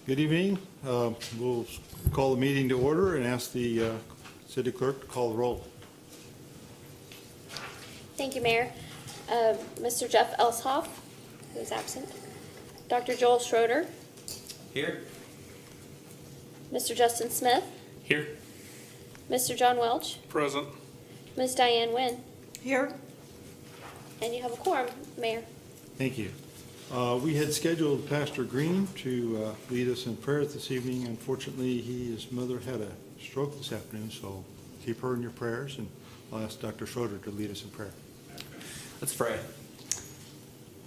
Good evening. We'll call the meeting to order and ask the city clerk to call the roll. Thank you, Mayor. Mr. Jeff Elshoff, who is absent. Dr. Joel Schroeder. Here. Mr. Justin Smith. Here. Mr. John Welch. Present. Ms. Diane Nguyen. Here. And you have a quorum, Mayor. Thank you. We had scheduled Pastor Green to lead us in prayers this evening. Unfortunately, his mother had a stroke this afternoon, so keep her in your prayers, and I'll ask Dr. Schroeder to lead us in prayer. Let's pray.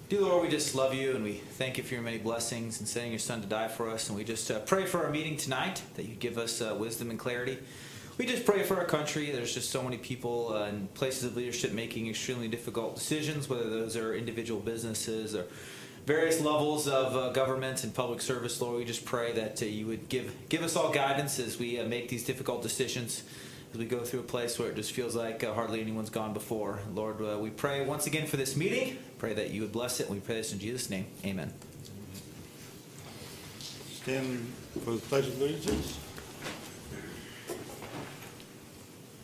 Dear Lord, we just love you and we thank you for your many blessings and sending your son to die for us. And we just pray for our meeting tonight, that you give us wisdom and clarity. We just pray for our country. There's just so many people in places of leadership making extremely difficult decisions, whether those are individual businesses or various levels of government and public service. Lord, we just pray that you would give us all guidance as we make these difficult decisions, as we go through a place where it just feels like hardly anyone's gone before. Lord, we pray once again for this meeting. Pray that you would bless it. And we pray this in Jesus' name. Amen. Stand for the Pledge of Allegiance.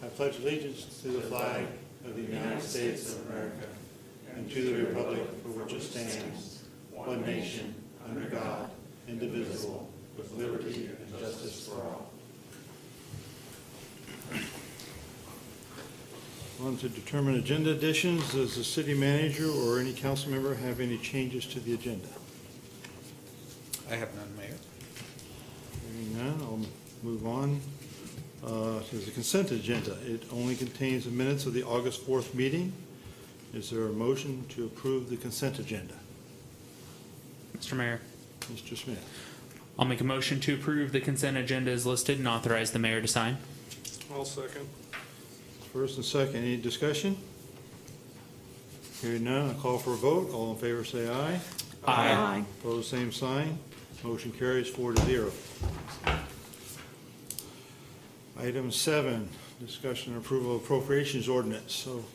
I pledge allegiance to the flag of the United States of America and to the republic for which it stands, one nation, under God, indivisible, with liberty and justice for all. On to determine agenda additions. Does the city manager or any council member have any changes to the agenda? I have none, Mayor. Hearing none, I'll move on to the consent agenda. It only contains the minutes of the August 4th meeting. Is there a motion to approve the consent agenda? Mr. Mayor, Mr. Smith. I'll make a motion to approve the consent agenda as listed and authorize the mayor to sign. I'll second. First and second, any discussion? Hearing none, I'll call for a vote. All in favor say aye. Aye. Opposed, same sign. Motion carries 4-0. Item 7, discussion and approval of appropriations ordinance. So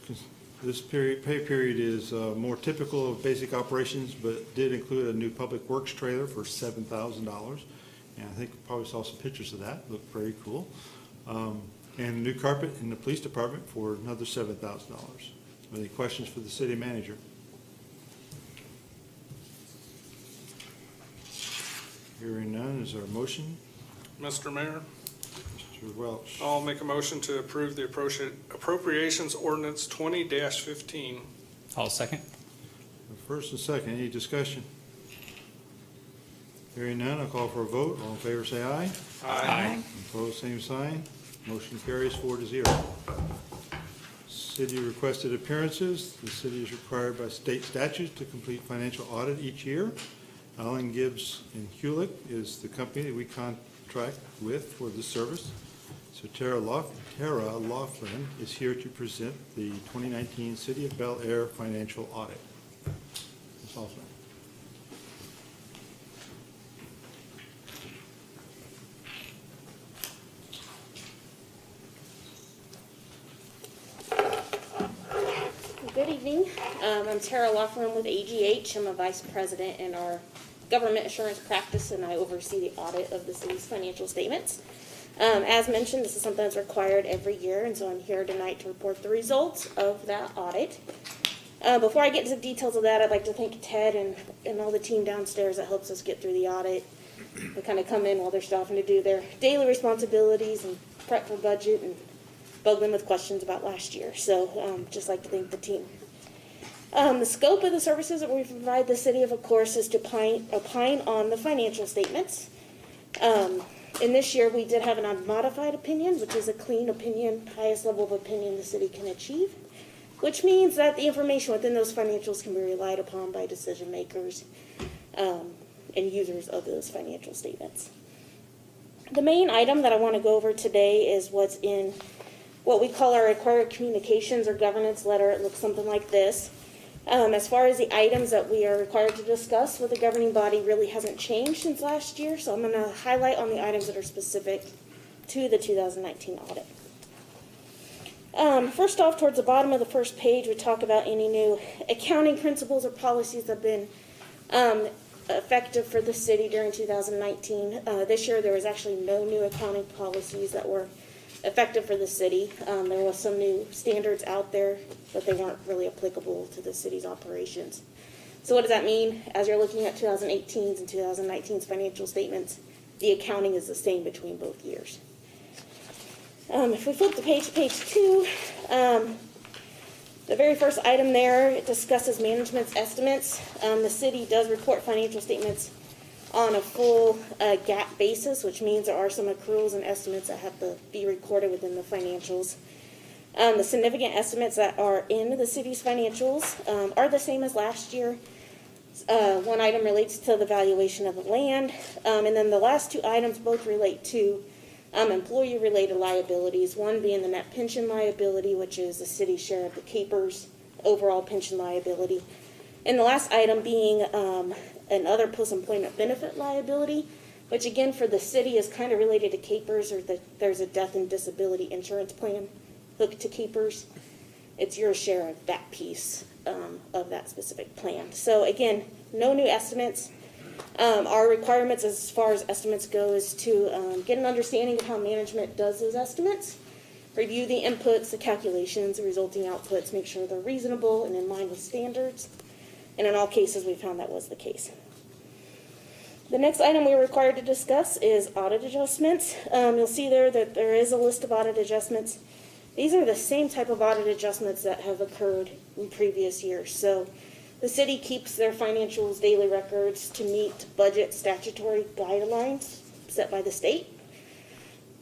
this pay period is more typical of basic operations, but did include a new public works trailer for $7,000. And I think we probably saw some pictures of that. Looked very cool. And a new carpet in the police department for another $7,000. Any questions for the city manager? Hearing none, is there a motion? Mr. Mayor, Mr. Welch. I'll make a motion to approve the appropriations ordinance 20-15. I'll second. First and second, any discussion? Hearing none, I'll call for a vote. All in favor say aye. Aye. Opposed, same sign. Motion carries 4-0. City requested appearances. The city is required by state statutes to complete financial audit each year. Allen Gibbs and Hewlett is the company that we contract with for this service. So Tara Laughlin is here to present the 2019 City of Bel Aire financial audit. Ms. Laughlin. Good evening. I'm Tara Laughlin with AGH. I'm a vice president in our government assurance practice, and I oversee the audit of the city's financial statements. As mentioned, this is something that's required every year, and so I'm here tonight to report the results of that audit. Before I get into the details of that, I'd like to thank Ted and all the team downstairs that helps us get through the audit. They kind of come in while they're stopping to do their daily responsibilities and prep for budget and bug them with questions about last year. So just like to thank the team. The scope of the services that we provide the city of course, is to opine on the financial statements. In this year, we did have an unmodified opinion, which is a clean opinion, highest level of opinion the city can achieve, which means that the information within those financials can be relied upon by decision makers and users of those financial statements. The main item that I want to go over today is what's in what we call our required communications or governance letter. It looks something like this. As far as the items that we are required to discuss with the governing body really hasn't changed since last year, so I'm going to highlight on the items that are specific to the 2019 audit. First off, towards the bottom of the first page, we talk about any new accounting principles or policies that have been effective for the city during 2019. This year, there was actually no new accounting policies that were effective for the city. There was some new standards out there, but they weren't really applicable to the city's operations. So what does that mean? As you're looking at 2018's and 2019's financial statements, the accounting is the same between both years. If we flip to page 2, the very first item there, it discusses management's estimates. The city does report financial statements on a full GAAP basis, which means there are some accruals and estimates that have to be recorded within the financials. The significant estimates that are in the city's financials are the same as last year. One item relates to the valuation of the land, and then the last two items both relate to employee-related liabilities, one being the net pension liability, which is the city's share of the CAPER's overall pension liability, and the last item being another post-employment benefit liability, which again for the city is kind of related to CAPER's, or there's a death and disability insurance plan hooked to CAPER's. It's your share of that piece of that specific plan. So again, no new estimates. Our requirements as far as estimates go is to get an understanding of how management does those estimates, review the inputs, the calculations, the resulting outputs, make sure they're reasonable and in line with standards. And in all cases, we found that was the case. The next item we're required to discuss is audit adjustments. You'll see there that there is a list of audit adjustments. These are the same type of audit adjustments that have occurred in previous years. So the city keeps their financials, daily records to meet budget statutory guidelines set by the state.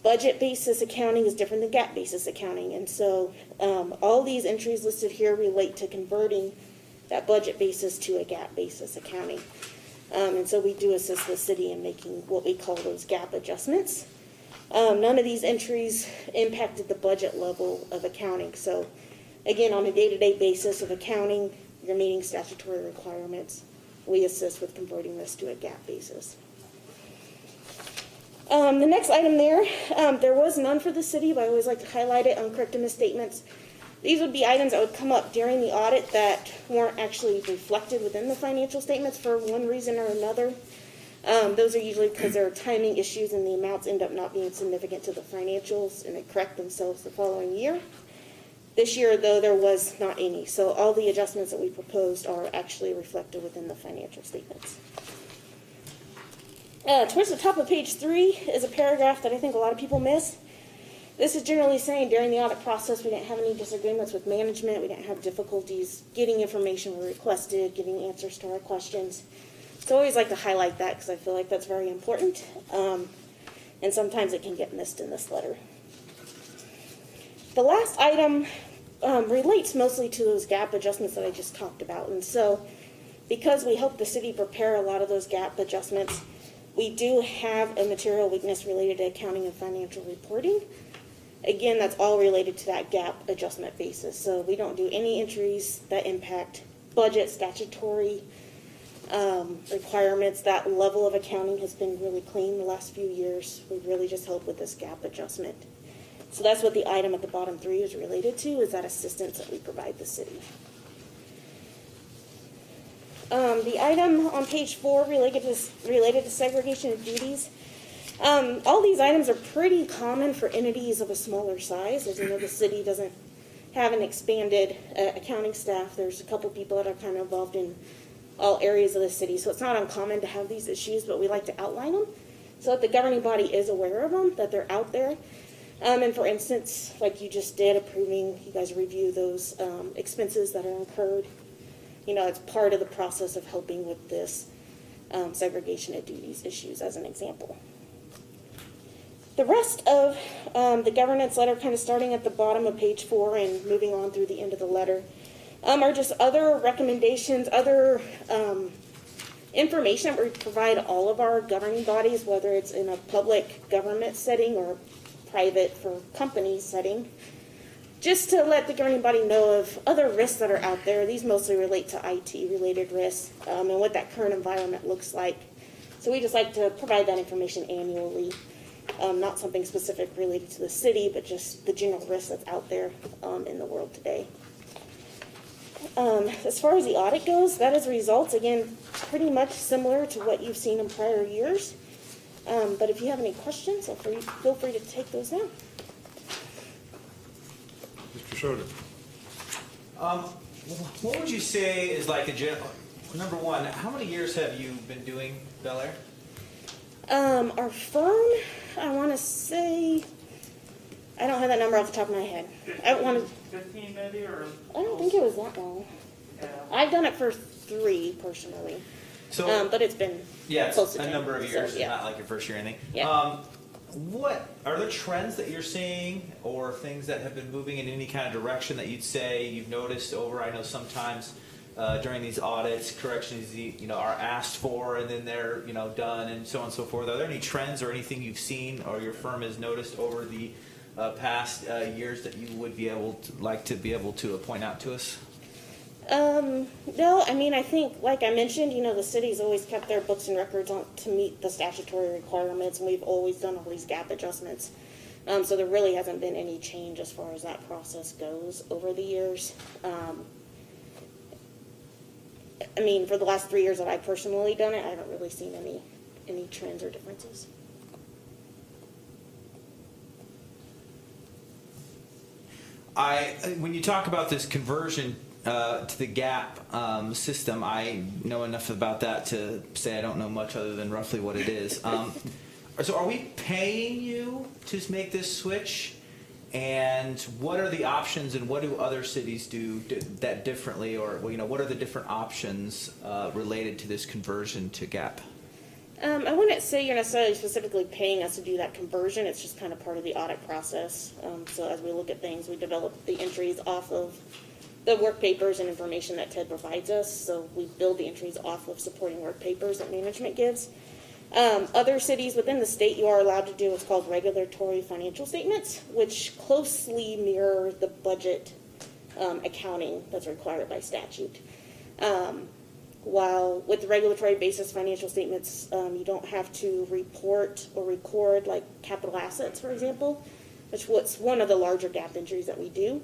Budget basis accounting is different than GAAP basis accounting. And so all these entries listed here relate to converting that budget basis to a GAAP basis accounting. And so we do assist the city in making what we call those GAAP adjustments. None of these entries impacted the budget level of accounting. So again, on a day-to-day basis of accounting, you're meeting statutory requirements. We assist with converting this to a GAAP basis. The next item there was none for the city, but I always like to highlight it on correct and misstatements. These would be items that would come up during the audit that weren't actually reflected within the financial statements for one reason or another. Those are usually because there are timing issues and the amounts end up not being significant to the financials and they correct themselves the following year. This year, though, there was not any. So all the adjustments that we proposed are actually reflected within the financial statements. Towards the top of page 3 is a paragraph that I think a lot of people miss. This is generally saying during the audit process we didn't have any disagreements with management, we didn't have difficulties getting information we requested, getting answers to our questions. So I always like to highlight that because I feel like that's very important, and sometimes it can get missed in this letter. The last item relates mostly to those GAAP adjustments that I just talked about, and so because we help the city prepare a lot of those GAAP adjustments, we do have a material weakness related to accounting and financial reporting. Again, that's all related to that GAAP adjustment basis. So we don't do any entries that impact budget, statutory requirements. That level of accounting has been really clean the last few years. We really just help with this GAAP adjustment. So that's what the item at the bottom 3 is related to, is that assistance that we provide the city. The item on page 4 related to segregation of duties. All these items are pretty common for entities of a smaller size. As you know, the city doesn't have an expanded accounting staff. There's a couple people that are kind of involved in all areas of the city, so it's not uncommon to have these issues, but we like to outline them so that the governing body is aware of them, that they're out there. And for instance, like you just did, approving, you guys review those expenses that are incurred. You know, it's part of the process of helping with this segregation of duties issues, as an example. The rest of the governance letter, kind of starting at the bottom of page 4 and moving on through the end of the letter, are just other recommendations, other information that we provide all of our governing bodies, whether it's in a public government setting or private for company setting, just to let the governing body know of other risks that are out there. These mostly relate to IT-related risks and what that current environment looks like. So we just like to provide that information annually. Not something specific related to the city, but just the general risk that's out there in the world today. As far as the audit goes, that is results. Again, pretty much similar to what you've seen in prior years. But if you have any questions, feel free to take those now. Mr. Schroeder. What would you say is like a general, number one, how many years have you been doing Bel Aire? Our firm, I want to say, I don't have that number off the top of my head. I want to. 15 maybe, or? I don't think it was that long. Yeah. I've done it for 3 personally, So, but it's been yeah, it's close to a 10, number of so, years, yeah. not like your first year or anything. Yeah. What are there trends that you're seeing or things that have been moving in any kind of direction that you'd say you've noticed over? I know sometimes during these audits, corrections are asked for and then they're done and so on and so forth. Are there any trends or anything you've seen or your firm has noticed over the past years that you would be able to point out to us? No, I mean, I think, like I mentioned, the city's always kept their books and records on to meet the statutory requirements, and we've always done all these gap adjustments. So there really hasn't been any change as far as that process goes over the years. I mean, for the last 3 years that I've personally done it, I haven't really seen any trends or differences. When you talk about this conversion to the GAP system, I know enough about that to say I don't know much other than roughly what it is. So are we paying you to make this switch? And what are the options and what do other cities do that differently? Or what are the different options related to this conversion to GAP? I wouldn't say you're necessarily specifically paying us to do that conversion. It's just kind of part of the audit process. So as we look at things, we develop the entries off of the work papers and information that TED provides us. So we build the entries off of supporting work papers that management gives. Other cities within the state, you are allowed to do what's called regulatory financial statements, which closely mirror the budget accounting that's required by statute. While with the regulatory basis financial statements, you don't have to report or record like capital assets, for example, which was one of the larger gap entries that we do.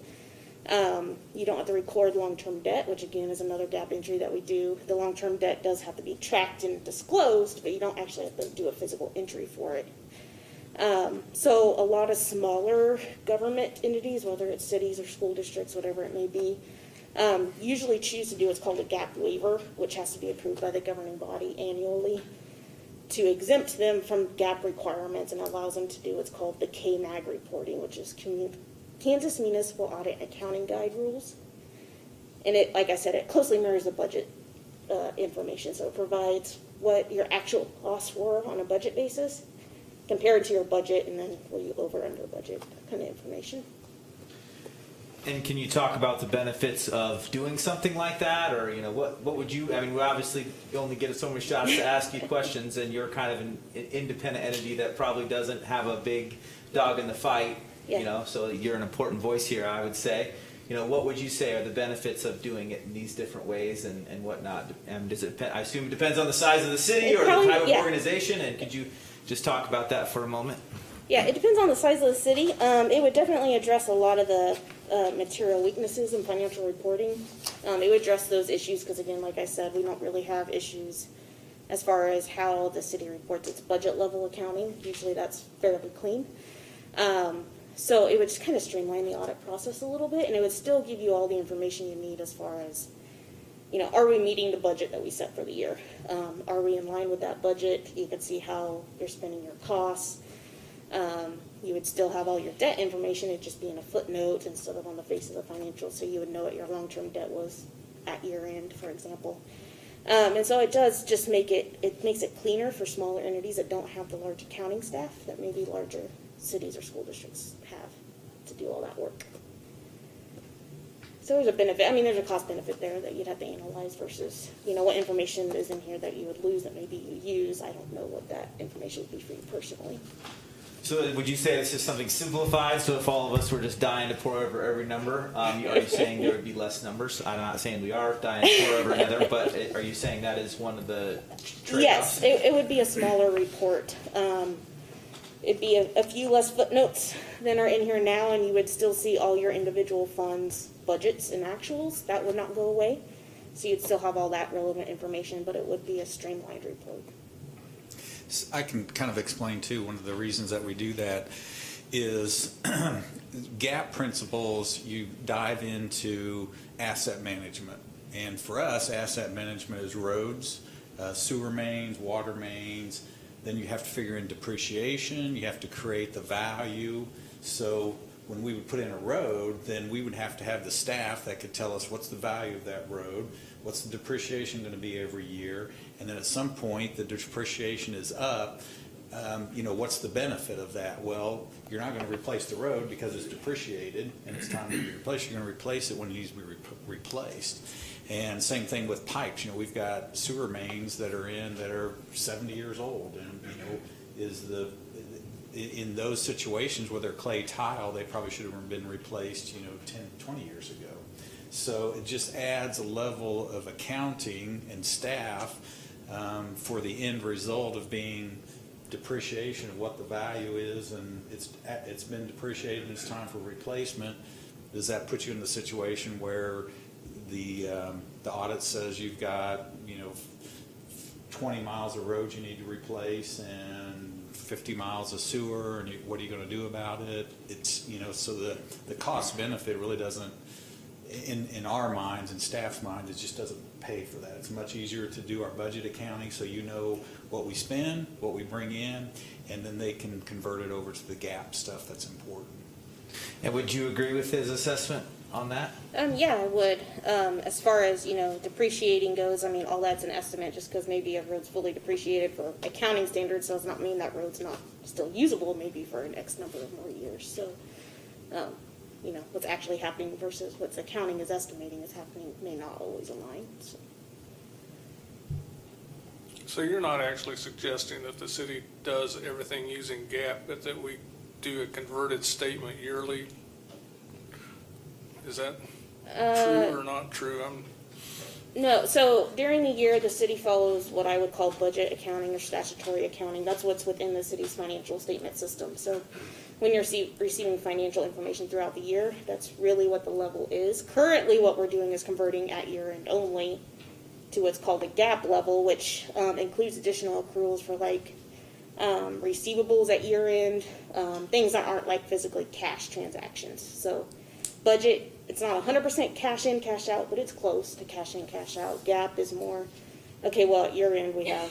You don't have to record long-term debt, which again is another gap entry that we do. The long-term debt does have to be tracked and disclosed, but you don't actually have to do a physical entry for it. So a lot of smaller government entities, whether it's cities or school districts, whatever it may be, usually choose to do what's called a gap waiver, which has to be approved by the governing body annually to exempt them from gap requirements and allows them to do what's called the KMAG reporting, which is Kansas Municipal Audit Accounting Guide rules. And it, like I said, it closely mirrors the budget information. So it provides what your actual costs were on a budget basis compared to your budget, and then were you over under budget, that kind of information. And can you talk about the benefits of doing something like that, or what would you? I mean, we obviously only get so many shots to ask you questions, and you're kind of an independent entity that probably doesn't have a big dog in the fight. Yeah. So you're an important voice here, I would say. What would you say are the benefits of doing it in these different ways and whatnot? And does it? I assume it depends on the size of the city or the type of organization. And could you just talk about that for a moment? Yeah, it depends on the size of the city. It would definitely address a lot of the material weaknesses in financial reporting. It would address those issues because, again, like I said, we don't really have issues as far as how the city reports its budget level accounting. Usually that's fairly clean. So it would just kind of streamline the audit process a little bit, and it would still give you all the information you need as far as, are we meeting the budget that we set for the year? Are we in line with that budget? You could see how you're spending your costs. You would still have all your debt information. It'd just be in a footnote instead of on the face of the financials, so you would know what your long-term debt was at year end, for example. And so it does just makes it cleaner for smaller entities that don't have the large accounting staff that maybe larger cities or school districts have to do all that work. So there's a benefit. I mean, there's a cost benefit there that you'd have to analyze versus, what information is in here that you would lose that maybe you use. I don't know what that information would be for you personally. So would you say this is something simplified? So if all of us were just dying to pour over every number, are you saying there would be less numbers? I'm not saying we are dying to pour over another, but are you saying that is one of the trade-offs? Yes, it would be a smaller report. It'd be a few less footnotes than are in here now, and you would still see all your individual funds, budgets, and actuals. That would not go away. So you'd still have all that relevant information, but it would be a streamlined report. I can kind of explain too, one of the reasons that we do that is GAAP principles, you dive into asset management. And for us, asset management is roads, sewer mains, water mains. Then you have to figure in depreciation, you have to create the value. So when we would put in a road, then we would have to have the staff that could tell us what's the value of that road, what's the depreciation going to be every year, and then at some point the depreciation is up. What's the benefit of that? Well, you're not going to replace the road because it's depreciated and it's time to be replaced. You're going to replace it when it needs to be replaced. And same thing with pipes. We've got sewer mains that are 70 years old, and in those situations where they're clay tile, they probably should have been replaced 10, 20 years ago. So it just adds a level of accounting and staff for the end result of being depreciation of what the value is, and it's been depreciated and it's time for replacement. Does that put you in the situation where the audit says you've got 20 miles of road you need to replace and 50 miles of sewer, and what are you going to do about it? It's so the cost benefit really doesn't, in our minds and staff's minds, it just doesn't pay for that. It's much easier to do our budget accounting, so what we spend, what we bring in, and then they can convert it over to the GAAP stuff that's important. And would you agree with his assessment on that? Yeah, I would. As far as, depreciating goes, all that's an estimate, just because maybe a road's fully depreciated for accounting standards does not mean that road's not still usable maybe for an X number of more years. So, what's actually happening versus what's accounting is estimating is happening may not always align. So you're not actually suggesting that the city does everything using GAAP, but that we do a converted statement yearly? Is that true or not true? No, so during the year, the city follows what I would call budget accounting or statutory accounting. That's what's within the city's financial statement system. So when you're receiving financial information throughout the year, that's really what the level is. Currently, what we're doing is converting at year end only to what's called a GAAP level, which includes additional accruals for receivables at year end, things that aren't like physically cash transactions. So budget, it's not 100% cash in, cash out, but it's close to cash in, cash out. GAAP is more, okay, well, at year end we have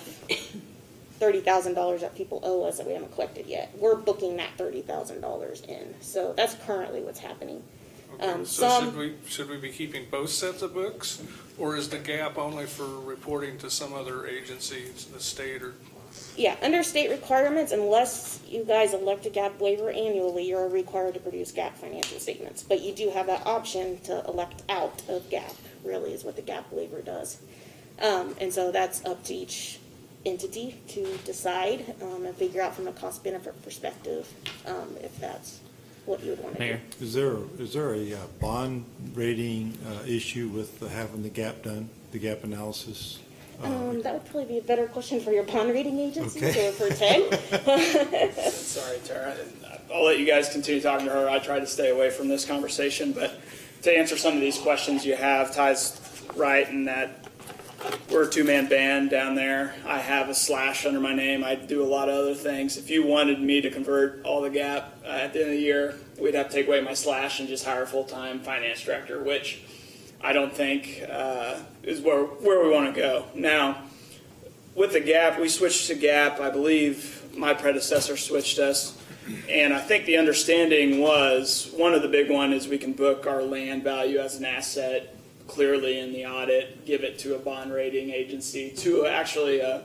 $30,000 that people owe us that we haven't collected yet. We're booking that $30,000 in. So that's currently what's happening. Okay, so should we be keeping both sets of books, or is the GAAP only for reporting to some other agency, the state or? Yeah, under state requirements, unless you guys elect a GAAP waiver annually, you're required to produce GAAP financial statements. But you do have that option to elect out of GAAP, really, is what the GAAP waiver does. And so that's up to each entity to decide and figure out from a cost-benefit perspective if that's what you would want to Mayor. do. Is there a bond rating issue with having the GAAP done, the GAAP analysis? That would probably be a better question for your bond rating agency, Okay. so for Ted. Sorry, Tara. I'll let you guys continue talking to her. I try to stay away from this conversation, but to answer some of these questions you have, Ty's right in that we're a two-man band down there. I have a slash under my name. I do a lot of other things. If you wanted me to convert all the GAAP at the end of the year, we'd have to take away my slash and just hire a full-time finance director, which I don't think is where we want to go. Now, with the GAAP, we switched to GAAP. I believe my predecessor switched us. And I think the understanding was, one of the big one is we can book our land value as an asset clearly in the audit, give it to a bond rating agency, to actually the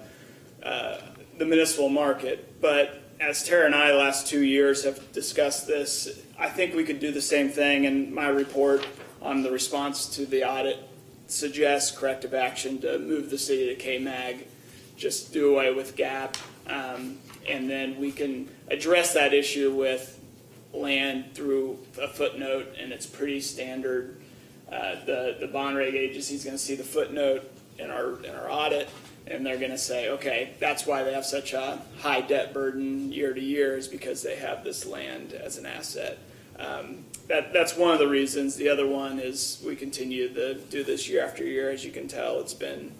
municipal market. But as Tara and I, the last 2 years, have discussed this, I think we could do the same thing. And my report on the response to the audit suggests corrective action to move the city to KMAG, just do away with GAAP, and then we can address that issue with land through a footnote, and it's pretty standard. The bond rating agency is going to see the footnote in our audit, and they're going to say, okay, that's why they have such a high debt burden year to year, is because they have this land as an asset. that's one of the reasons. The other one is we continue to do this year after year. As you can tell, it's been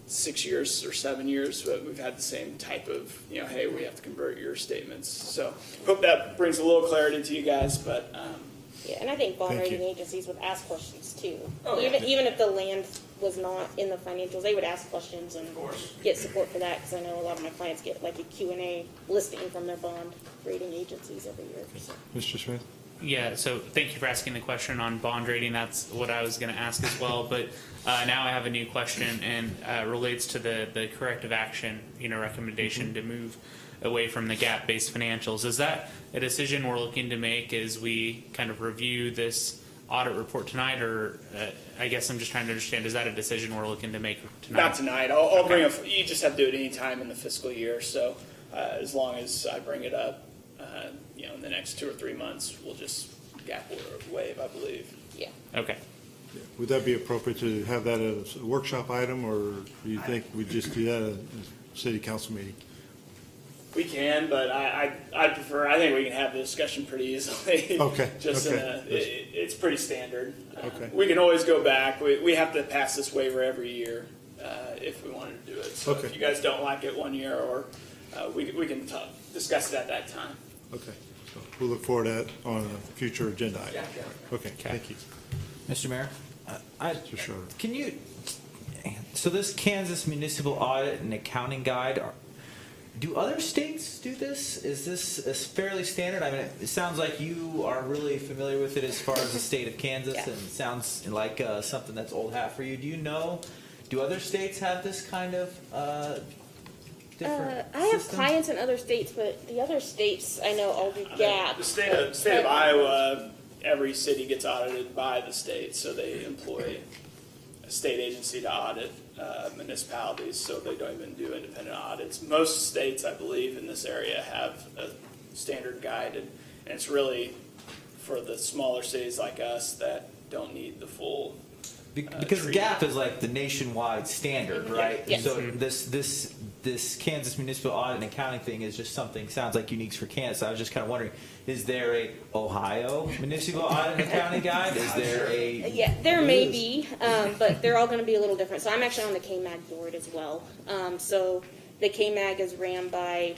6 years or 7 years, but we've had the same type of, hey, we have to convert your statements. So hope that brings a little clarity to you guys, but Yeah, and I think bond Thank you. rating agencies would ask questions too. Oh, yeah. Even if the land was not in the financials, they would ask questions and get support for that, because I know a lot of my clients get like a Q&A listing from their bond rating agencies every year. So. Mr. Smith? Yeah, so thank you for asking the question on bond rating. That's what I was going to ask as well. But now I have a new question, and relates to the corrective action, recommendation to move away from the gap-based financials. Is that a decision we're looking to make as we kind of review this audit report tonight, or I guess I'm just trying to understand, is that a decision we're looking to make tonight? not tonight. I'll bring you just have to do it any time in the fiscal year. So as long as I bring it up, in the next 2 or 3 months, we'll just gap waive, I believe. Yeah. Okay. Would that be appropriate to have that as a workshop item, or do you think we just do that at a city council meeting? We can, but I prefer. I think we can have the discussion pretty easily. Okay, Just okay. It's pretty standard. Okay. We can always go back. We have to pass this waiver every year if we wanted to do it. So Okay. if you guys don't like it one year, or we can discuss it at that time. Okay, so we'll look forward to that on a future agenda item. Yeah. Okay, thank you. Mr. Mayor, Mr. Schroeder. can you, so this Kansas Municipal Audit and Accounting Guide, do other states do this? Is this fairly standard? I mean, it sounds like you are really familiar with it as far as the state of Kansas, Yeah. and it sounds like something that's old hat for you. Do other states have this kind of different I have systems? clients in other states, but the other states I know all do gap. The state of Iowa, every city gets audited by the state, so they employ a state agency to audit municipalities, so they don't even do independent audits. Most states, I believe, in this area have a standard guide, and it's really for the smaller cities like us that don't need the full. Because treatment. GAP is like the nationwide standard, right? Yes. So this Kansas Municipal Audit and Accounting thing is just something, sounds like unique for Kansas. I was just kind of wondering, is there a Ohio Municipal Audit and Accounting Guide? Is there a? Yeah, there may be, but they're all going to be a little different. So I'm actually on the KMAG board as well. So the KMAG is ran by,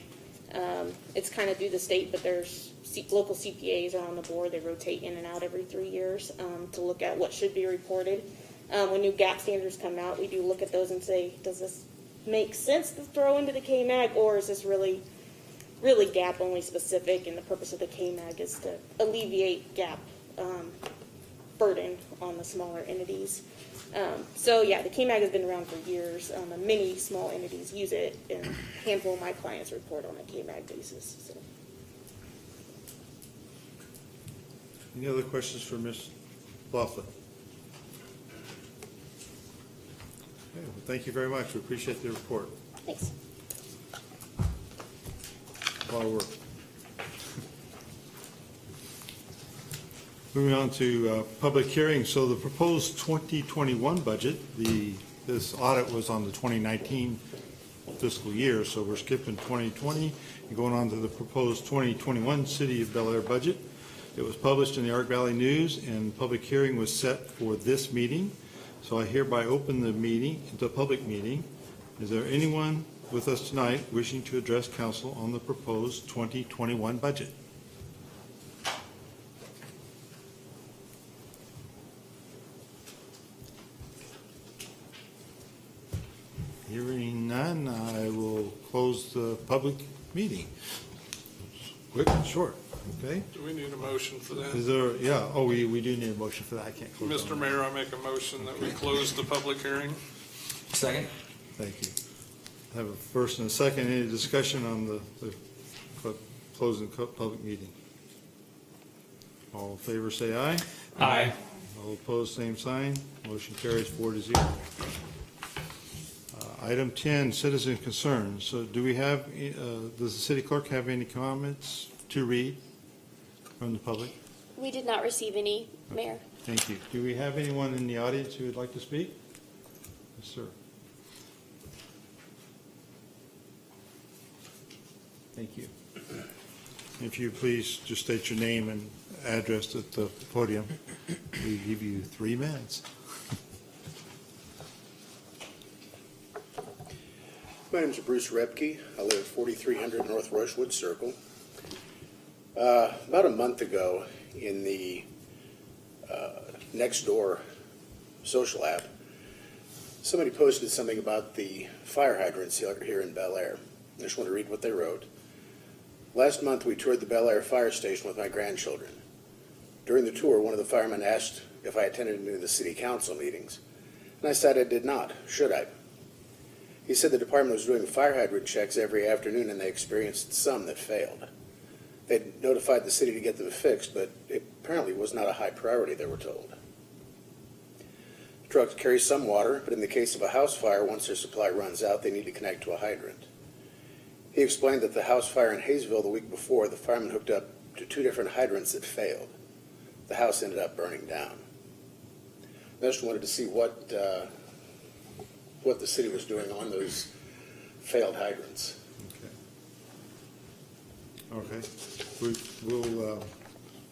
it's kind of through the state, but there's local CPAs are on the board. They rotate in and out every 3 years to look at what should be reported. When new GAP standards come out, we do look at those and say, does this make sense to throw into the KMAG, or is this really GAP only specific, and the purpose of the KMAG is to alleviate GAP burden on the smaller entities. So yeah, the KMAG has been around for years. Many small entities use it, and a handful of my clients report on a KMAG basis. So. Any other questions for Ms. Laughlin? Okay, well, thank you very much. We appreciate the report. Thanks. A lot of work. Moving on to public hearing. So the proposed 2021 budget, this audit was on the 2019 fiscal year, so we're skipping 2020 and going on to the proposed 2021 City of Bel Aire budget. It was published in the Ark Valley News, and public hearing was set for this meeting. So I hereby open the meeting, the public meeting. Is there anyone with us tonight wishing to address council on the proposed 2021 budget? Hearing none, I will close the public meeting. Quick and short, okay? Do we need a motion for that? Is there, yeah, oh, we do need a motion for that. I can't close. Mr. that. Mayor, I make a motion that we close the public hearing. Second? Thank you. I have a first and a second. Any discussion on the closing public meeting? All in favor, say aye. Aye. All opposed, same sign. Motion carries 4-0. Item 10, citizen concerns. So do we have, does the city clerk have any comments to read from the public? We did not receive any, Mayor. Thank you. Do we have anyone in the audience who would like to speak? Yes, sir. Thank you. If you please just state your name and address at the podium. We give you 3 minutes. My name is Bruce Repke. I live at 4300 North Rushwood Circle. About a month ago, in the Nextdoor social app, somebody posted something about the fire hydrants here in Bel Aire. I just want to read what they wrote. Last month, we toured the Bel Aire fire station with my grandchildren. During the tour, one of the firemen asked if I attended any of the city council meetings, and I said I did not. Should I? He said the department was doing fire hydrant checks every afternoon and they experienced some that failed. They'd notified the city to get them fixed, but it apparently was not a high priority, they were told. The trucks carry some water, but in the case of a house fire, once their supply runs out, they need to connect to a hydrant. He explained that the house fire in Hayesville the week before, the firemen hooked up to 2 different hydrants that failed. The house ended up burning down. I just wanted to see what the city was doing on those failed hydrants. Okay. We'll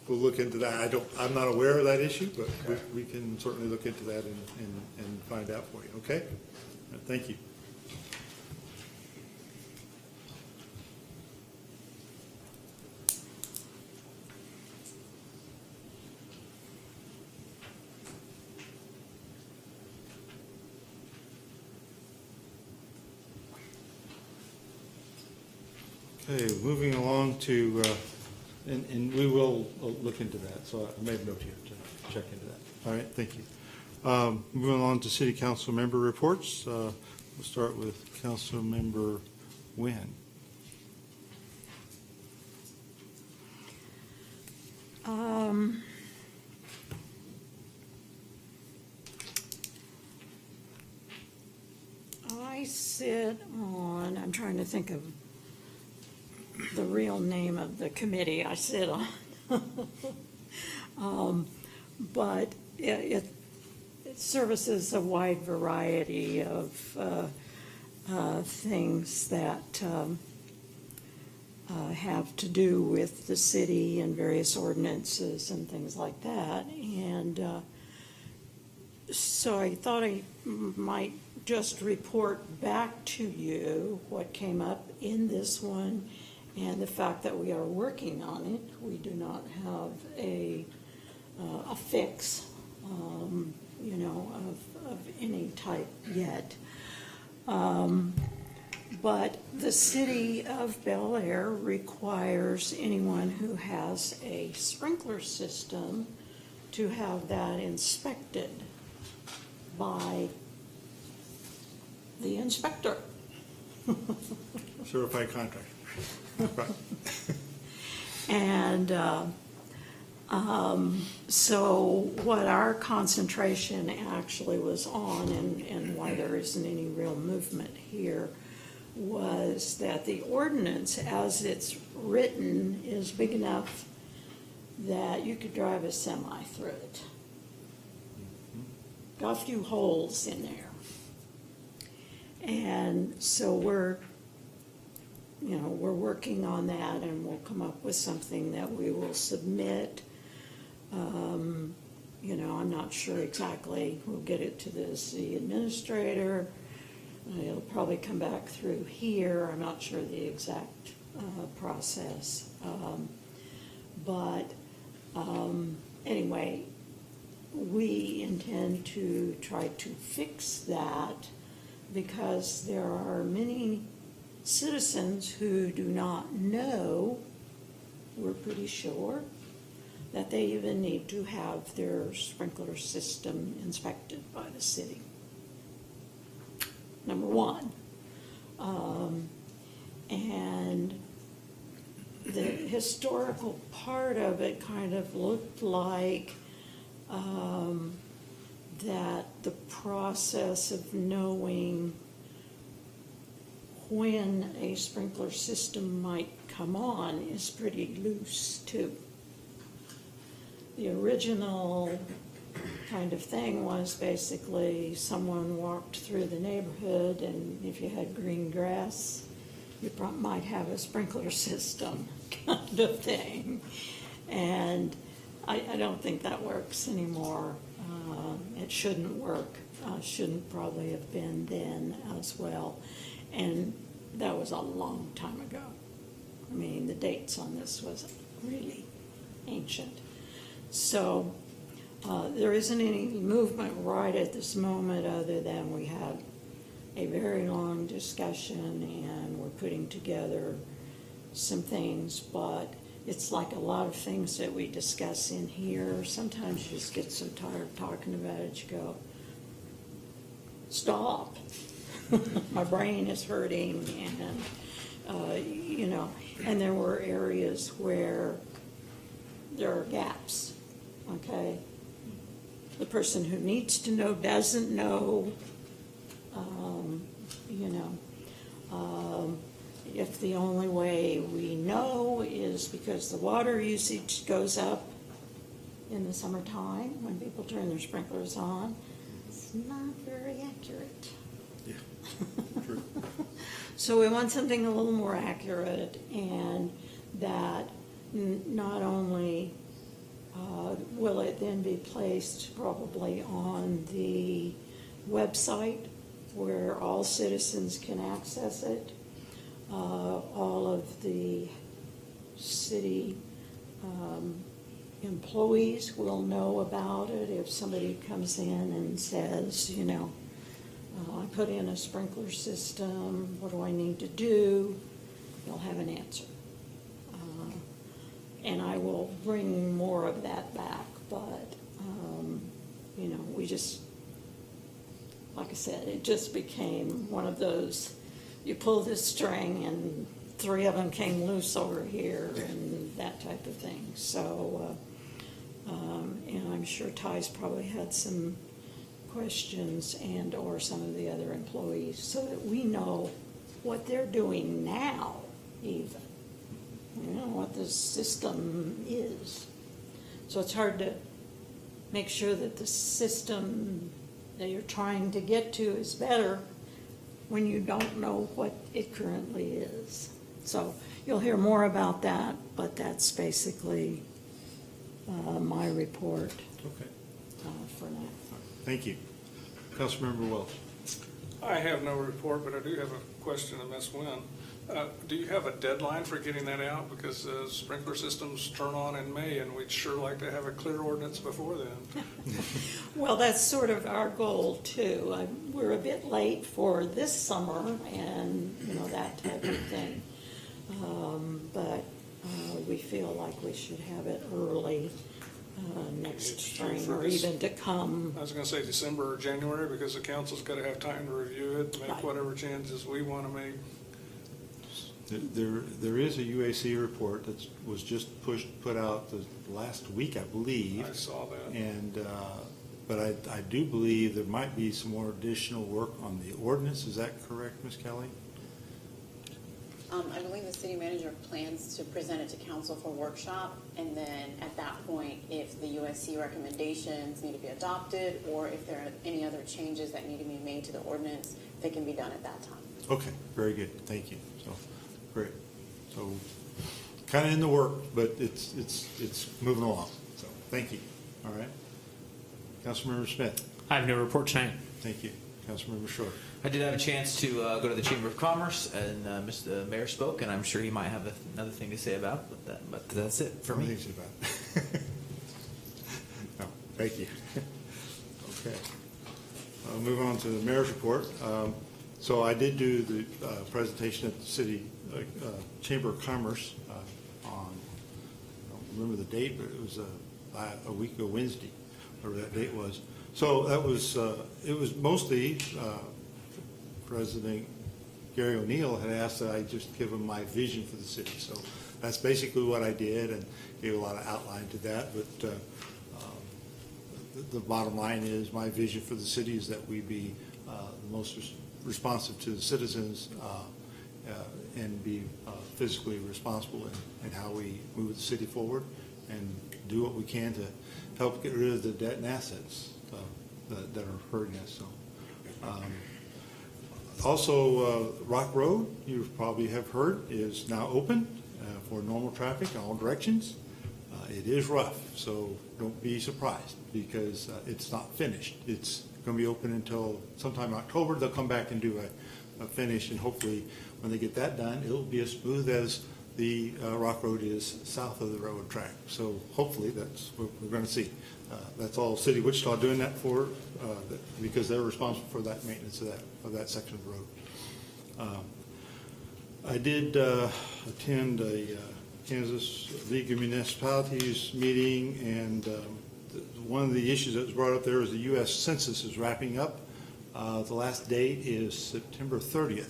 look into that. I'm not aware of that issue, but we can certainly look into that and find out for you, okay? Thank you. Okay, moving along to, and we will look into that, so I made a note here to check into that. All right, thank you. Moving on to city council member reports. We'll start with council member Nguyen. I sit on, I'm trying to think of the real name of the committee I sit on. But it services a wide variety of things that have to do with the city and various ordinances and things like that. And so I thought I might just report back to you what came up in this one and the fact that we are working on it. We do not have a fix, of any type yet. But the city of Bel Aire requires anyone who has a sprinkler system to have that inspected by the inspector. Certified contractor. Right. And so what our concentration actually was on, and why there isn't any real movement here, was that the ordinance as it's written is big enough that you could drive a semi through it. Got a few holes in there. And so we're working on that, and we'll come up with something that we will submit. I'm not sure exactly. We'll get it to the city administrator. It'll probably come back through here. I'm not sure the exact process. But anyway, we intend to try to fix that because there are many citizens who do not know, we're pretty sure, that they even need to have their sprinkler system inspected by the city. Number one. And the historical part of it kind of looked like that the process of knowing when a sprinkler system might come on is pretty loose too. The original kind of thing was basically someone walked through the neighborhood, and if you had green grass, you might have a sprinkler system kind of thing. And I don't think that works anymore. It shouldn't work, shouldn't probably have been then as well. And that was a long time ago. I mean, the dates on this was really ancient. So there isn't any movement right at this moment other than we had a very long discussion and we're putting together some things, but it's like a lot of things that we discuss in here. Sometimes you just get so tired of talking about it, you go, stop. My brain is hurting, and, you know, and there were areas where there are gaps, okay? The person who needs to know doesn't know, you know. If the only way we know is because the water usage goes up in the summertime when people turn their sprinklers on, it's not very accurate. Yeah, true. So we want something a little more accurate, and that not only will it then be placed probably on the website where all citizens can access it. All of the city employees will know about it. If somebody comes in and says, you know, I put in a sprinkler system, what do I need to do? They'll have an answer. And I will bring more of that back, but, you know, we just, like I said, it just became one of those, you pull this string and 3 of them came loose over here and that type of thing. So, and I'm sure Ty's probably had some questions and or some of the other employees so that we know what they're doing now even. You know, what the system is. So it's hard to make sure that the system that you're trying to get to is better when you don't know what it currently is. So you'll hear more about that, but that's basically my report Okay, for now. thank you. Councilmember Wells. I have no report, but I do have a question to Ms. Nguyen. Do you have a deadline for getting that out? Because sprinkler systems turn on in May, and we'd sure like to have a clear ordinance before then. Well, that's sort of our goal too. We're a bit late for this summer and, you know, that type of thing. But we feel like we should have it early next It's true spring for or this- even to come. I was gonna say December or January, because the council's gotta have time to review it, make Right. whatever changes we wanna make. There is a UAC report that was just put out the last week, I believe. I saw that. And, but I do believe there might be some more additional work on the ordinance. Is that correct, Ms. Kelly? I believe the city manager plans to present it to council for workshop, and then at that point, if the USC recommendations need to be adopted, or if there are any other changes that need to be made to the ordinance, they can be done at that time. Okay, very good, thank you. So, great. So, kind of in the work, but it's moving along. So, thank you. All right. Councilmember Smith, I have no report tonight. thank you. Councilmember Short. I did have a chance to go to the Chamber of Commerce, and Mr. Mayor spoke, and I'm sure he might have another thing to say about it, but that's it for me. Nothing about it. No, thank you. Okay. I'll move on to the mayor's report. So I did do the presentation at the city Chamber of Commerce on, I don't remember the date, but it was a week ago Wednesday, whatever that date was. So that was, it was mostly, President Gary O'Neill had asked that I just give him my vision for the city. So that's basically what I did, and gave a lot of outline to that. But the bottom line is, my vision for the city is that we be the most responsive to the citizens and be physically responsible in how we move the city forward, and do what we can to help get rid of the debt and assets that are hurting us. So. Also, Rock Road, you probably have heard, is now open for normal traffic in all directions. It is rough, so don't be surprised because it's not finished. It's going to be open until sometime in October. They'll come back and do a finish, and hopefully when they get that done, it'll be as smooth as the Rock Road is south of the railroad track. So hopefully that's what we're going to see. That's all City of Wichita doing that for, because they're responsible for that maintenance of that section of the road. I did attend a Kansas League of Municipalities meeting, and one of the issues that was brought up there is the U.S. Census is wrapping up. The last date is September 30th.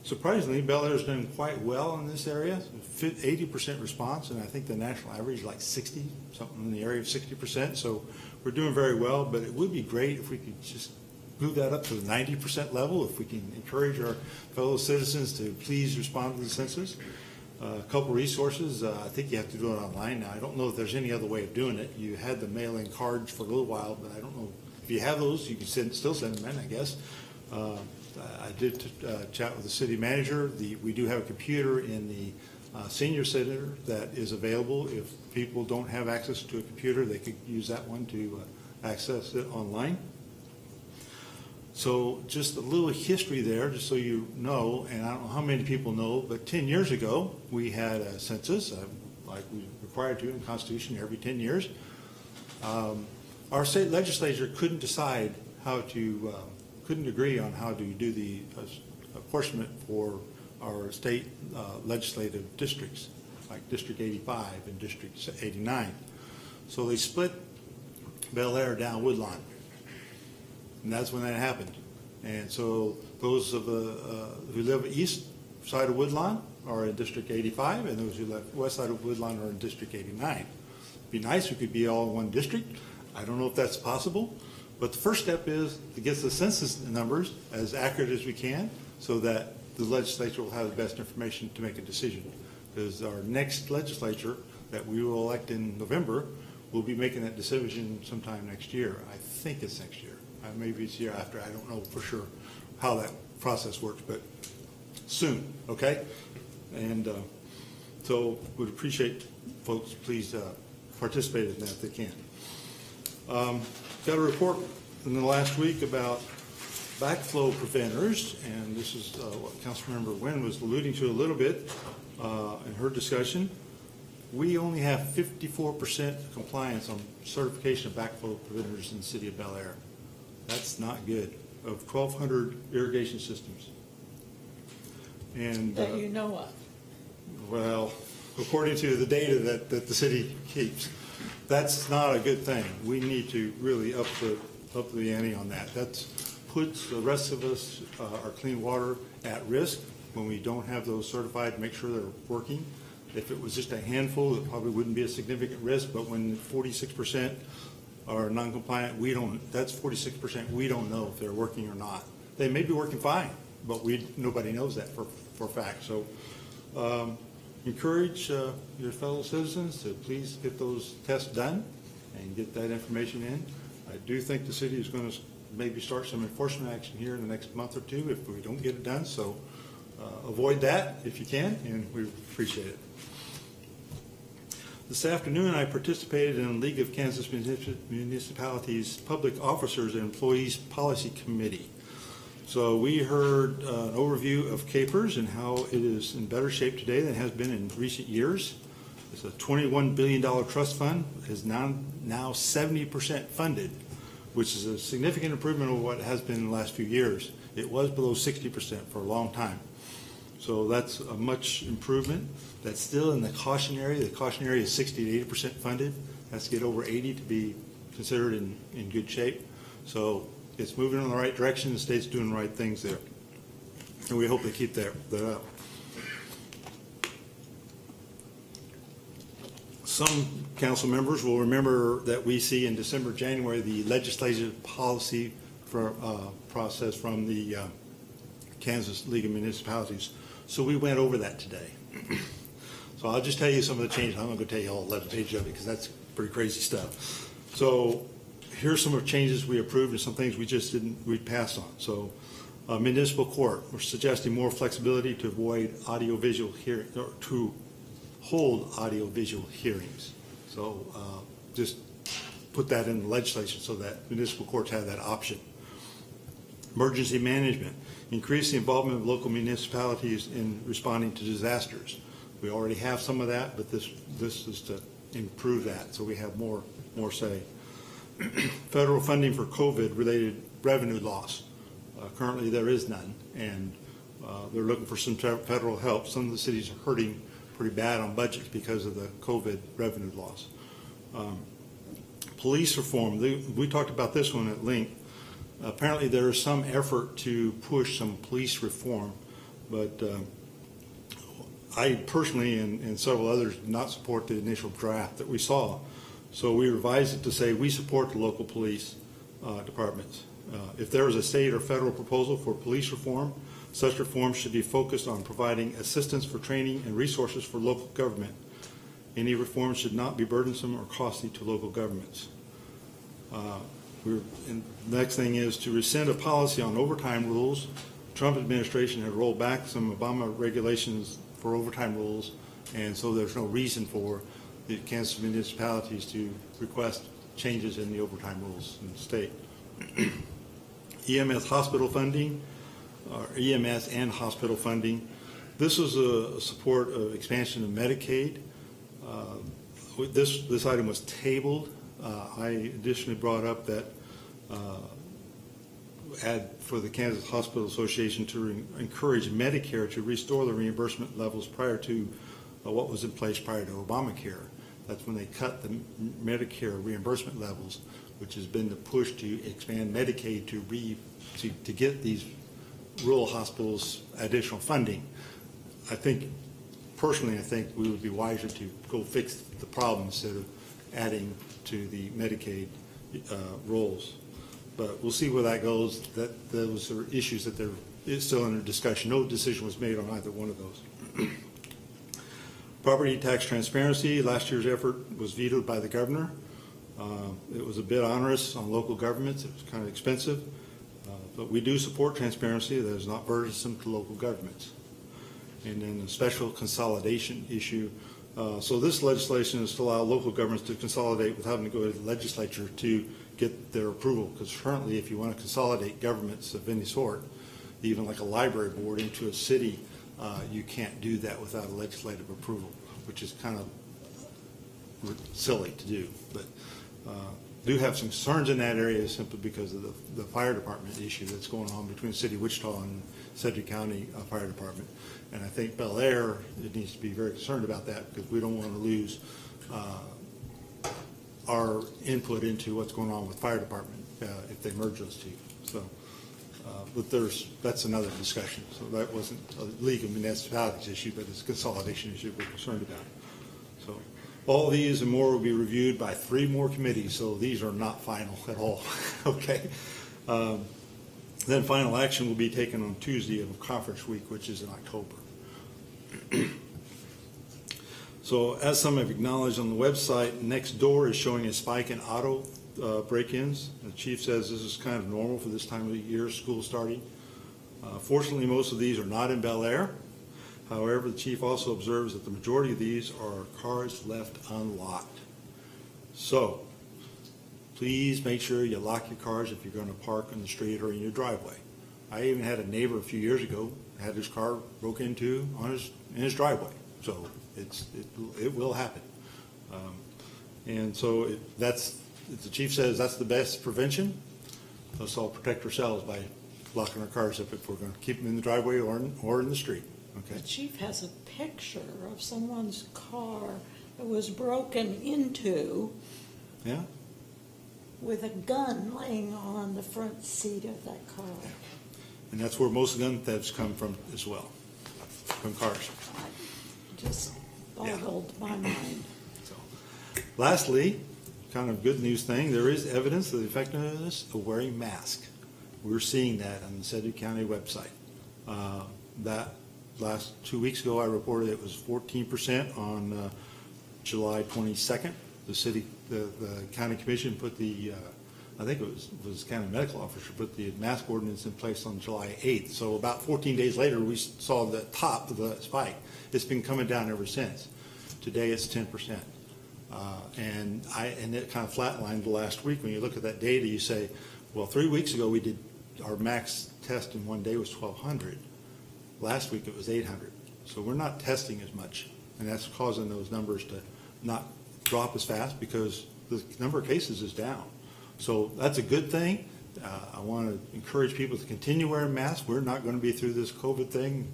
Surprisingly, Bel Aire is doing quite well in this area, 80% response, and I think the national average is like 60, something in the area of 60%. So we're doing very well, but it would be great if we could just move that up to the 90% level, if we can encourage our fellow citizens to please respond to the census. A couple resources, I think you have to do it online now. I don't know if there's any other way of doing it. You had the mail-in cards for a little while, but I don't know. If you have those, you can still send them in, I guess. I did chat with the city manager. We do have a computer in the senior center that is available. If people don't have access to a computer, they could use that one to access it online. So just a little history there, just so you know, and I don't know how many people know, but 10 years ago, we had a census, like we required to in the Constitution every 10 years. Our state legislature couldn't decide how to, couldn't agree on how to do the apportionment for our state legislative districts, like District 85 and District 89. So they split Bel Aire down Woodlawn. And that's when that happened. And so those of who live east side of Woodlawn are in District 85, and those who live west side of Woodlawn are in District 89. It'd be nice if we could be all in one district. I don't know if that's possible, but the first step is to get the census numbers as accurate as we can so that the legislature will have the best information to make a decision. Because our next legislature that we will elect in November will be making that decision sometime next year. I think it's next year. Maybe it's the year after. I don't know for sure how that process works, but soon, okay? And so would appreciate folks please participate in that if they can. Got a report in the last week about backflow preventers, and this is what Councilmember Nguyen was alluding to a little bit in her discussion. We only have 54% compliance on certification of backflow preventers in the city of Bel Aire. That's not good. Of 1,200 irrigation systems. And That you know of. well, according to the data that the city keeps, that's not a good thing. We need to really up the ante on that. That puts the rest of us, our clean water, at risk when we don't have those certified to make sure they're working. If it was just a handful, it probably wouldn't be a significant risk, but when 46% are non-compliant, that's 46% we don't know if they're working or not. They may be working fine, but nobody knows that for a fact. So encourage your fellow citizens to please get those tests done and get that information in. I do think the city is going to maybe start some enforcement action here in the next month or two if we don't get it done. So avoid that if you can, and we appreciate it. This afternoon, I participated in a League of Kansas Municipalities Public Officers and Employees Policy Committee. So we heard an overview of CAPERS and how it is in better shape today than it has been in recent years. It's a $21 billion trust fund, is now 70% funded, which is a significant improvement over what it has been in the last few years. It was below 60% for a long time. So that's a much improvement. That's still in the caution area. The caution area is 60 to 80% funded. Has to get over 80 to be considered in good shape. So it's moving in the right direction. The state's doing the right things there. And we hope they keep that up. Some council members will remember that we see in December, January, the legislative policy process from the Kansas League of Municipalities. So we went over that today. So I'll just tell you some of the changes. I'm not going to tell you all 11 pages of it because that's pretty crazy stuff. So here's some of the changes we approved and some things we passed on. So municipal court, we're suggesting more flexibility to avoid audiovisual hearing, or to hold audiovisual hearings. So just put that in the legislation so that municipal courts have that option. Emergency management, increase the involvement of local municipalities in responding to disasters. We already have some of that, but this is to improve that, so we have more say. Federal funding for COVID-related revenue loss. Currently, there is none, and they're looking for some federal help. Some of the cities are hurting pretty bad on budgets because of the COVID revenue loss. Police reform, we talked about this one at length. Apparently, there is some effort to push some police reform, but I personally and several others did not support the initial draft that we saw. So we revised it to say we support the local police departments. If there is a state or federal proposal for police reform, such reform should be focused on providing assistance for training and resources for local government. Any reform should not be burdensome or costly to local governments. And the next thing is to rescind a policy on overtime rules. Trump administration had rolled back some Obama regulations for overtime rules, and so there's no reason for the Kansas municipalities to request changes in the overtime rules in the state. EMS hospital funding, or EMS and hospital funding. This was a support of expansion of Medicaid. This item was tabled. I additionally brought up that ad for the Kansas Hospital Association to encourage Medicare to restore the reimbursement levels prior to what was in place prior to Obamacare. That's when they cut the Medicare reimbursement levels, which has been the push to expand Medicaid to get these rural hospitals additional funding. I think we would be wiser to go fix the problem instead of adding to the Medicaid rolls. But we'll see where that goes. Those are issues that is still under discussion. No decision was made on either one of those. Property tax transparency, last year's effort was vetoed by the governor. It was a bit onerous on local governments. It was kind of expensive. But we do support transparency that is not burdensome to local governments. And then a special consolidation issue. So this legislation is to allow local governments to consolidate without having to go to the legislature to get their approval. Because currently, if you want to consolidate governments of any sort, even like a library board into a city, you can't do that without a legislative approval, which is kind of silly to do. But do have some concerns in that area simply because of the fire department issue that's going on between the city of Wichita and Sedgwick County Fire Department. And I think Bel Aire, it needs to be very concerned about that because we don't want to lose our input into what's going on with fire department if they merge those two. So, but that's another discussion. So that wasn't a League of Municipalities issue, but it's a consolidation issue we're concerned about. So all these and more will be reviewed by 3 more committees, so these are not final at all. Okay. Then final action will be taken on Tuesday of conference week, which is in October. So as some have acknowledged on the website, next door is showing a spike in auto break-ins. The chief says this is kind of normal for this time of the year, school starting. Fortunately, most of these are not in Bel Aire. However, the chief also observes that the majority of these are cars left unlocked. So please make sure you lock your cars if you're going to park on the street or in your driveway. I even had a neighbor a few years ago had his car broke into in his driveway. So it will happen. And so the chief says that's the best prevention. Let's all protect ourselves by locking our cars up if we're going to keep them in the driveway or in the street. Okay. The chief has a picture of someone's car that was broken into. Yeah. With a gun laying on the front seat of that car. Yeah. And that's where most gun thefts come from as well, from cars. Just boggled my mind. So, lastly, kind of good news thing, there is evidence of the effectiveness of wearing masks. We're seeing that on the Sedgwick County website. That last 2 weeks ago, I reported it was 14% on July 22nd. The county commission put I think it was county medical officer put the mask ordinance in place on July 8th. So about 14 days later, we saw the top of the spike. It's been coming down ever since. Today it's 10%. And it kind of flatlined the last week. When you look at that data, you say, well, 3 weeks ago, we did, our max test in one day was 1,200. Last week, it was 800. So we're not testing as much, and that's causing those numbers to not drop as fast because the number of cases is down. So that's a good thing. I want to encourage people to continue wearing masks. We're not going to be through this COVID thing,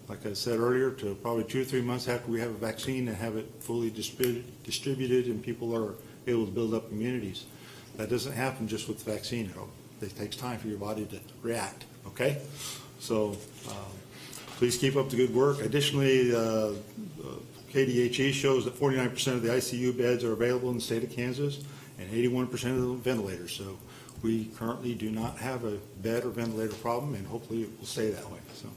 like I said earlier, to probably 2 or 3 months after we have a vaccine and have it fully distributed and people are able to build up immunities. That doesn't happen just with the vaccine. It takes time for your body to react, okay? So please keep up the good work. Additionally, KDHE shows that 49% of the ICU beds are available in the state of Kansas and 81% of the ventilators. So we currently do not have a bed or ventilator problem, and hopefully it will stay that way. So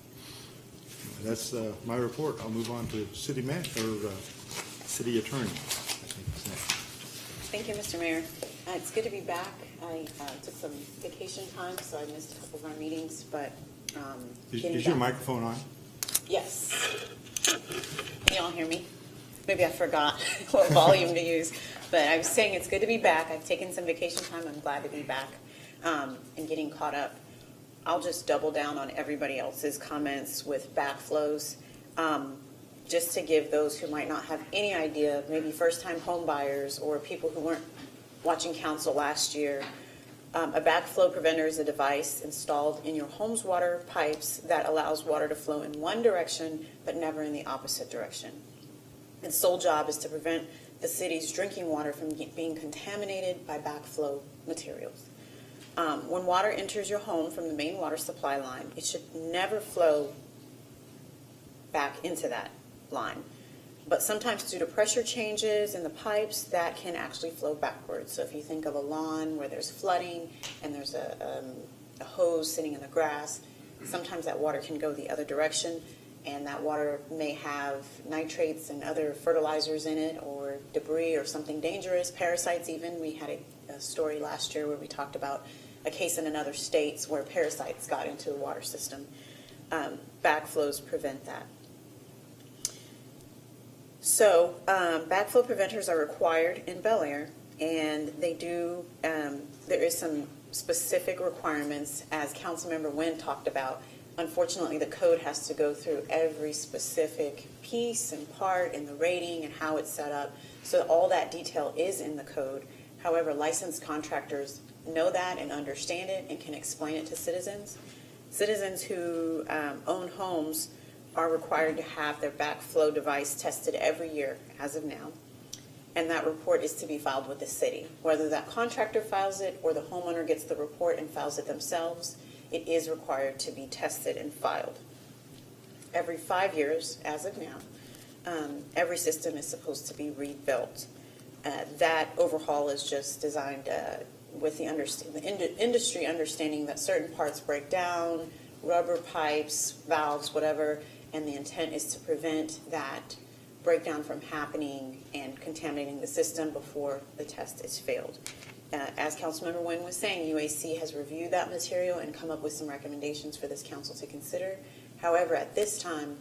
that's my report. I'll move on to city city attorney. I think it's next. Thank you, Mr. Mayor. It's good to be back. I took some vacation time, so I missed a couple of our meetings, but Is your microphone on? Yes. Can y'all hear me? Maybe I forgot what volume to use, but I was saying it's good to be back. I've taken some vacation time. I'm glad to be back and getting caught up. I'll just double down on everybody else's comments with backflows. Just to give those who might not have any idea, maybe first-time home buyers or people who weren't watching council last year, a backflow preventer is a device installed in your home's water pipes that allows water to flow in one direction but never in the opposite direction. Its sole job is to prevent the city's drinking water from being contaminated by backflow materials. When water enters your home from the main water supply line, it should never flow back into that line. But sometimes due to pressure changes in the pipes, that can actually flow backwards. So if you think of a lawn where there's flooding and there's a hose sitting in the grass, sometimes that water can go the other direction, and that water may have nitrates and other fertilizers in it, or debris or something dangerous, parasites even. We had a story last year where we talked about a case in another state where parasites got into the water system. Backflows prevent that. So backflow preventers are required in Bel Aire, and they do, there is some specific requirements, as Councilmember Nguyen talked about. Unfortunately, the code has to go through every specific piece and part in the rating and how it's set up. So all that detail is in the code. However, licensed contractors know that and understand it and can explain it to citizens. Citizens who own homes are required to have their backflow device tested every year as of now. And that report is to be filed with the city. Whether that contractor files it or the homeowner gets the report and files it themselves, it is required to be tested and filed. Every 5 years, as of now, every system is supposed to be rebuilt. That overhaul is just designed with the industry understanding that certain parts break down, rubber pipes, valves, whatever, and the intent is to prevent that breakdown from happening and contaminating the system before the test is failed. As Councilmember Nguyen was saying, UAC has reviewed that material and come up with some recommendations for this council to consider. However, at this time,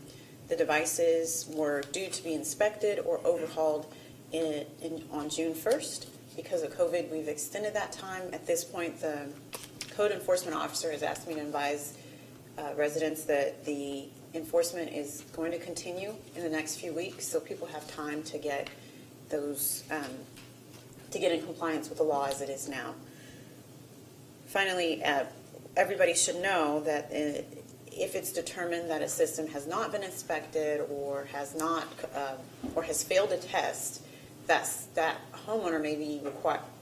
the devices were due to be inspected or overhauled on June 1st. Because of COVID, we've extended that time. At this point, the code enforcement officer has asked me to advise residents that the enforcement is going to continue in the next few weeks, so people have time to get those, to get in compliance with the law as it is now. Finally, everybody should know that if it's determined that a system has not been inspected or has not, or has failed a test, that homeowner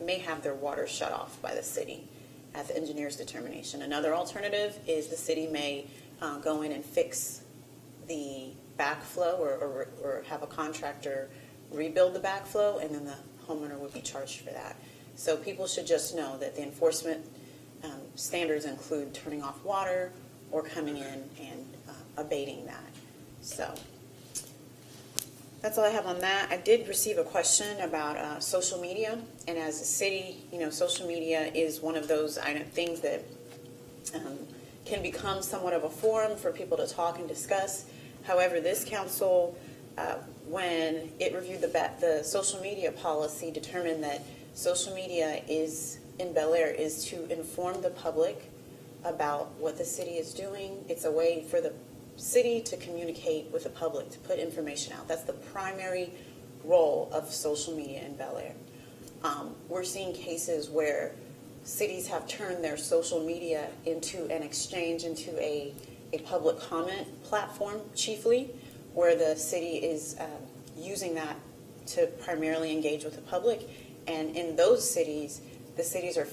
may have their water shut off by the city at the engineer's determination. Another alternative is the city may go in and fix the backflow or have a contractor rebuild the backflow, and then the homeowner would be charged for that. So people should just know that the enforcement standards include turning off water or coming in and abating that. So that's all I have on that. I did receive a question about social media, and as a city, social media is one of those things that can become somewhat of a forum for people to talk and discuss. However, this council when it reviewed the social media policy, determined that social media is, in Bel Aire, is to inform the public about what the city is doing. It's a way for the city to communicate with the public, to put information out. That's the primary role of social media in Bel Aire. We're seeing cases where cities have turned their social media into an exchange, into a public comment platform, chiefly, where the city is using that to primarily engage with the public. And in those cities, the cities are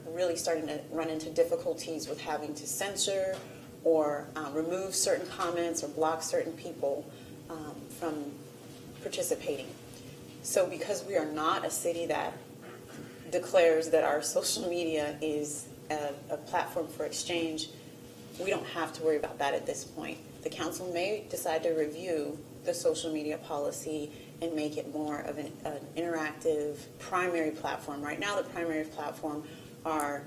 really starting to run into difficulties with having to censor or remove certain comments or block certain people from participating. So because we are not a city that declares that our social media is a platform for exchange, we don't have to worry about that at this point. The council may decide to review the social media policy and make it more of an interactive primary platform. Right now, the primary platforms are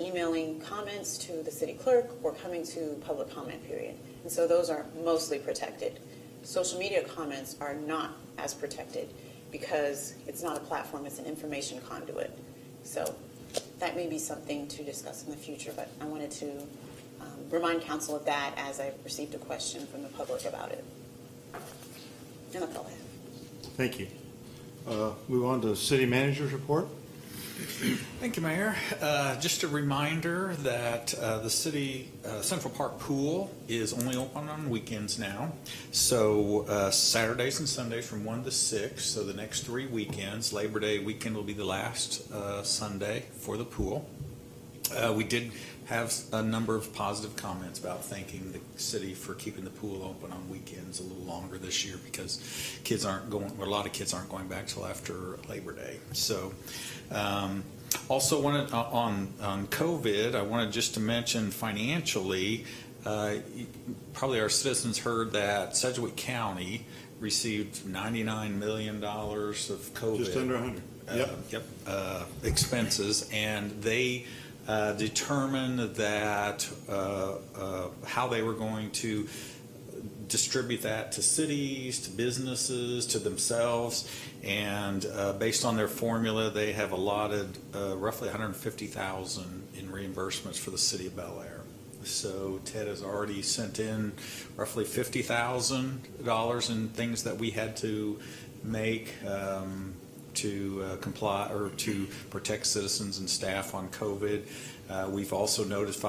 emailing comments to the city clerk or coming to public comment period. And so those are mostly protected. Social media comments are not as protected because it's not a platform, it's an information conduit. So that may be something to discuss in the future, but I wanted to remind council of that as I received a question from the public about it. And that's all I have. Thank you. Move on to city manager's report. Thank you, Mayor. Just a reminder that the city Central Park Pool is only open on weekends now. So Saturdays and Sundays from 1 to 6. So the next 3 weekends, Labor Day weekend will be the last Sunday for the pool. We did have a number of positive comments about thanking the city for keeping the pool open on weekends a little longer this year because a lot of kids aren't going back till after Labor Day. So also wanted on COVID, I wanted just to mention financially, probably our citizens heard that Sedgwick County received $99 million of COVID. Just under 100. Expenses, and they determined that how they were going to distribute that to cities, to businesses, to themselves, and based on their formula, they have allotted roughly $150,000 in reimbursements for the city of Bel Aire. So Ted has already sent in roughly $50,000 in things that we had to make to comply or to protect citizens and staff on COVID. We've also noticed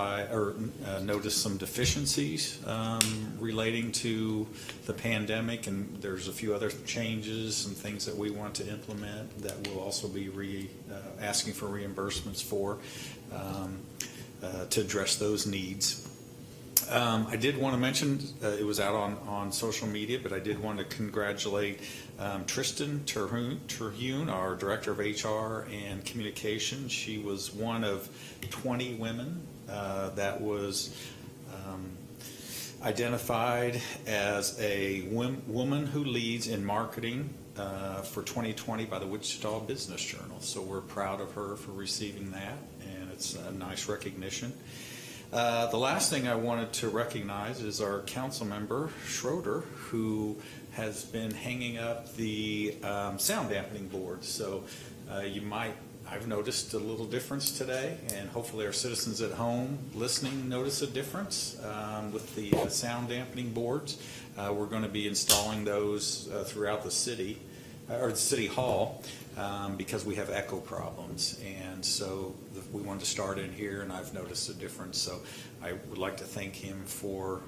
some deficiencies relating to the pandemic, and there's a few other changes, some things that we want to implement that we'll also be asking for reimbursements for to address those needs. I did want to mention, it was out on social media, but I did want to congratulate Tristan Terhune, our Director of HR and Communications. She was one of 20 women that was identified as a woman who leads in marketing for 2020 by the Wichita Business Journal. So we're proud of her for receiving that, and it's a nice recognition. The last thing I wanted to recognize is our council member, Schroeder, who has been hanging up the sound dampening board. So I've noticed a little difference today, and hopefully our citizens at home listening notice a difference with the sound dampening boards. We're going to be installing those throughout the city, or the city hall, because we have echo problems. And so we wanted to start in here, and I've noticed a difference. So I would like to thank him for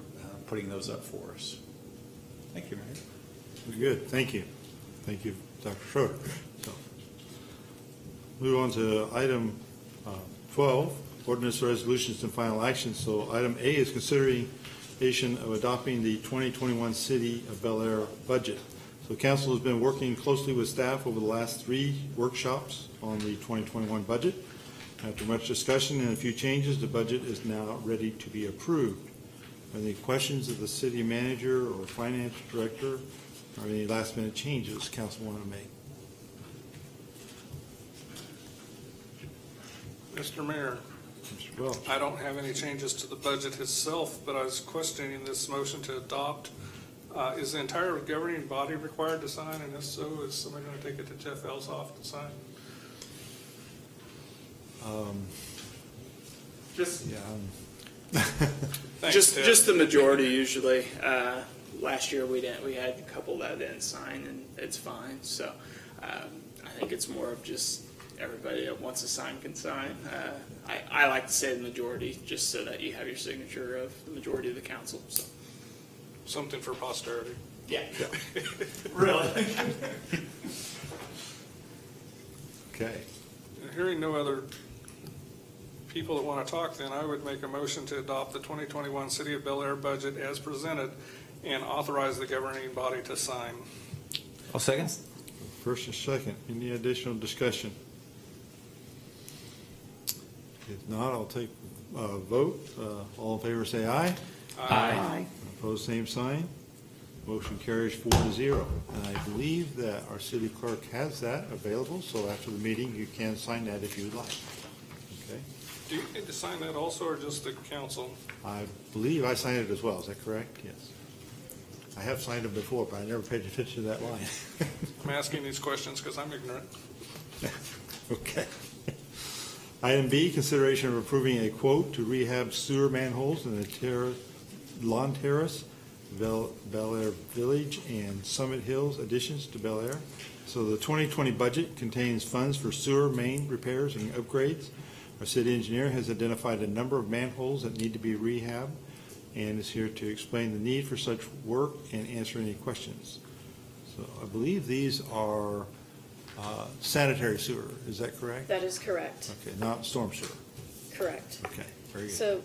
putting those up for us. Thank you, Mayor. Very good. Thank you. Thank you, Dr. Schroeder. So, move on to item 12, ordinance resolutions and final actions. So item A is consideration of adopting the 2021 City of Bel Aire budget. So council has been working closely with staff over the last 3 workshops on the 2021 budget. After much discussion and a few changes, the budget is now ready to be approved. Are there any questions of the city manager or finance director, or any last minute changes council want to make? Mr. Mayor, Mr. Welch. I don't have any changes to the budget itself, but I was questioning this motion to adopt Is the entire governing body required to sign, and if so, is somebody going to take it to Jeff Elsoff to sign? Just, Yeah, Thanks, Ted. just the majority usually. Last year we didn't. We had a couple that didn't sign, and it's fine. So I think it's more of just everybody that wants to sign can sign. I like to say the majority, just so that you have your signature of the majority of the council. So Something for posterity. yeah, Really? okay. Hearing no other people that want to talk, then I would make a motion to adopt the 2021 City of Bel Air budget as presented and authorize the governing body to sign. I'll second. First and second, any additional discussion? If not, I'll take a vote. All in favor, say aye. Aye. Opposed, same sign. Motion carries 4-0. And I believe that our city clerk has that available, so after the meeting, you can sign that if you would like. Okay? Do you need to sign that also, or just the council? I believe I signed it as well. Is that correct? Yes. I have signed it before, but I never paid attention to that line. I'm asking these questions because I'm ignorant. Okay. Item B, consideration of approving a quote to rehab sewer manholes in the Lawn Terrace, Bel Aire Village, and Summit Hills additions to Bel Aire. So the 2020 budget contains funds for sewer main repairs and upgrades. Our city engineer has identified a number of manholes that need to be rehabbed and is here to explain the need for such work and answer any questions. So I believe these are sanitary sewer, is that correct? That is correct, Okay, not storm sewer. correct. Okay, very good. So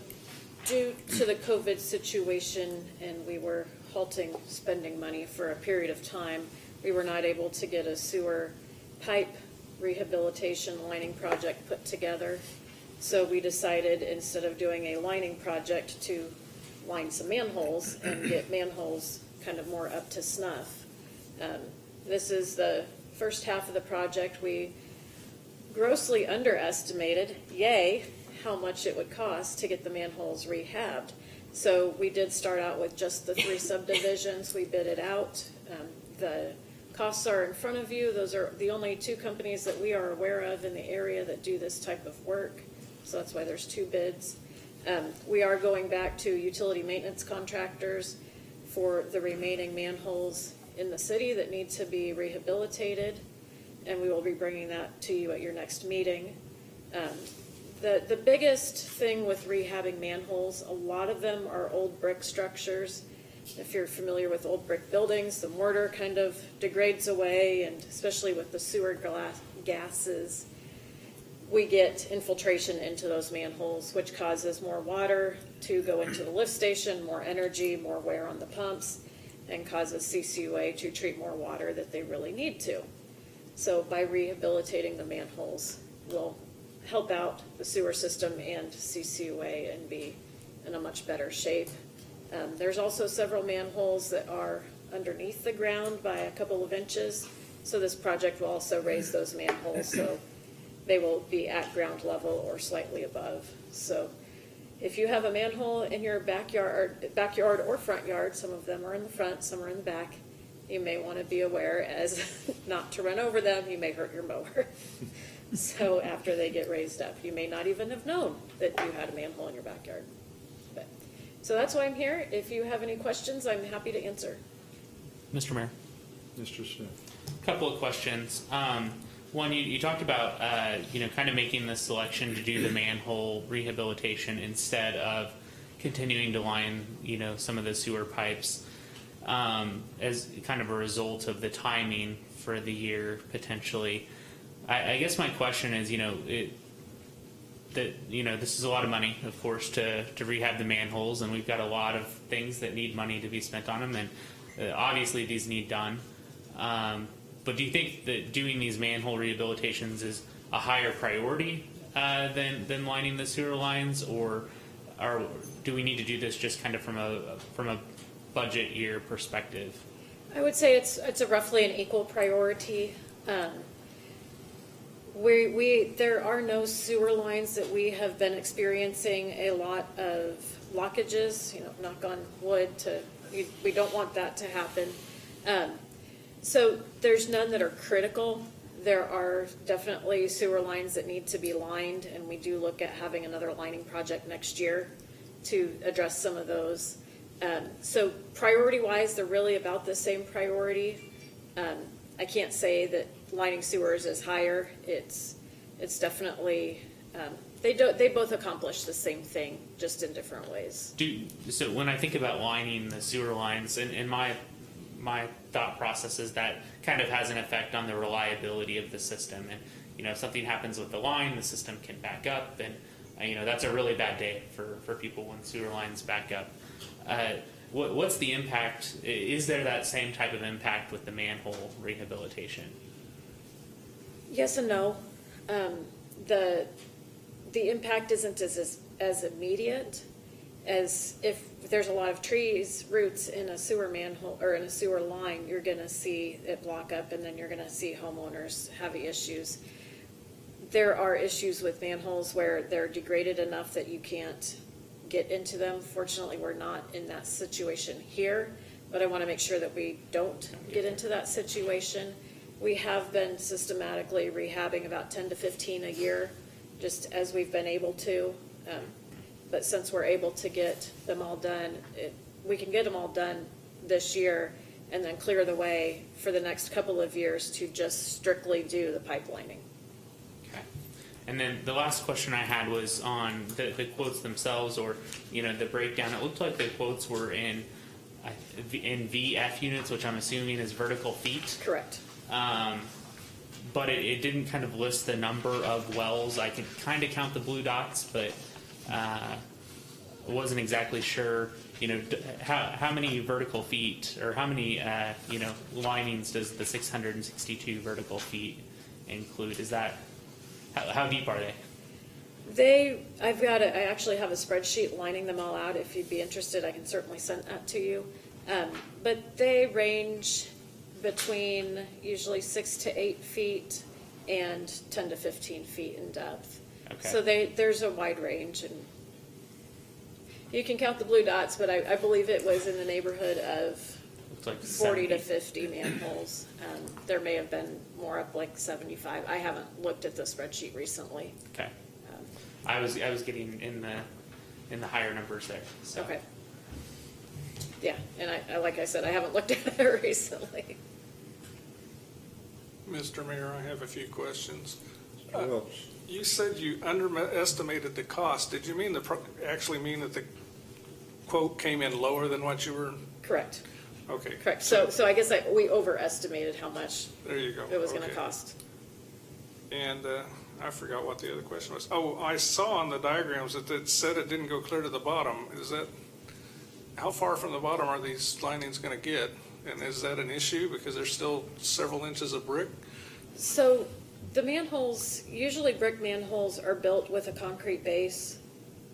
due to the COVID situation, and we were halting spending money for a period of time, we were not able to get a sewer pipe rehabilitation lining project put together. So we decided, instead of doing a lining project, to line some manholes and get manholes kind of more up to snuff. This is the first half of the project. We grossly underestimated, how much it would cost to get the manholes rehabbed. So we did start out with just the 3 subdivisions. We bid it out. The costs are in front of you. Those are the only 2 companies that we are aware of in the area that do this type of work. So that's why there's 2 bids. We are going back to utility maintenance contractors for the remaining manholes in the city that need to be rehabilitated, and we will be bringing that to you at your next meeting. The biggest thing with rehabbing manholes, a lot of them are old brick structures. If you're familiar with old brick buildings, the mortar kind of degrades away, and especially with the sewer gases, we get infiltration into those manholes, which causes more water to go into the lift station, more energy, more wear on the pumps, and causes CCUA to treat more water that they really need to. So by rehabilitating the manholes, we'll help out the sewer system and CCUA and be in a much better shape. There's also several manholes that are underneath the ground by a couple of inches, so this project will also raise those manholes so they will be at ground level or slightly above. So if you have a manhole in your backyard or front yard, some of them are in the front, some are in the back, you may want to be aware as not to run over them. You may hurt your mower. So after they get raised up, you may not even have known that you had a manhole in your backyard. So that's why I'm here. If you have any questions, I'm happy to answer. Mr. Mayor, Mr. Smith. a couple of questions. One, you talked about, kind of making the selection to do the manhole rehabilitation instead of continuing to line, some of the sewer pipes as kind of a result of the timing for the year potentially. I guess my question is, this is a lot of money, of course, to rehab the manholes, and we've got a lot of things that need money to be spent on them, and obviously these need done. But do you think that doing these manhole rehabilitations is a higher priority than lining the sewer lines, or do we need to do this just kind of from a budget year perspective? I would say it's a roughly an equal priority. There are no sewer lines that we have been experiencing a lot of blockages, knock on wood to We don't want that to happen. So there's none that are critical. There are definitely sewer lines that need to be lined, and we do look at having another lining project next year to address some of those. So priority-wise, they're really about the same priority. I can't say that lining sewers is higher. It's definitely, they both accomplish the same thing, just in different ways. So when I think about lining the sewer lines, and my thought process is that kind of has an effect on the reliability of the system. And, if something happens with the line, the system can back up, and, that's a really bad day for people when sewer lines back up. What's the impact? Is there that same type of impact with the manhole rehabilitation? Yes and no. The impact isn't as immediate as if there's a lot of trees, roots in a sewer manhole or in a sewer line, you're going to see it block up, and then you're going to see homeowners have issues. There are issues with manholes where they're degraded enough that you can't get into them. Fortunately, we're not in that situation here, but I want to make sure that we don't get into that situation. We have been systematically rehabbing about 10 to 15 a year, just as we've been able to. But since we're able to get them all done, we can get them all done this year and then clear the way for the next couple of years to just strictly do the pipelining. Okay. And then the last question I had was on the quotes themselves, or the breakdown. It looked like the quotes were in VF units, which I'm assuming is vertical feet. Correct. But it didn't kind of list the number of wells. I could kind of count the blue dots, but wasn't exactly sure. How many vertical feet, or how many linings does the 662 vertical feet include? Is that how deep are they? I actually have a spreadsheet lining them all out. If you'd be interested, I can certainly send that to you. But they range between usually 6 to 8 feet and 10 to 15 feet in depth. Okay. So there's a wide range, and you can count the blue dots, but I believe it was in the neighborhood of Looks like 40 to 70. 50 manholes. There may have been more, up like 75. I haven't looked at the spreadsheet recently. Okay. I was getting in the higher numbers there. So. Okay. Yeah, and I like I said, I haven't looked at it recently. Mr. Mayor, I have a few questions. Well, You said you underestimated the cost. Did you actually mean that the quote came in lower than what you were? Correct. Okay. Correct. So I guess we overestimated how much There you go. it was going to Okay. cost. And I forgot what the other question was. Oh, I saw on the diagrams that it said it didn't go clear to the bottom. How far from the bottom are these linings going to get? And is that an issue because there's still several inches of brick? So the manholes, usually brick manholes, are built with a concrete base.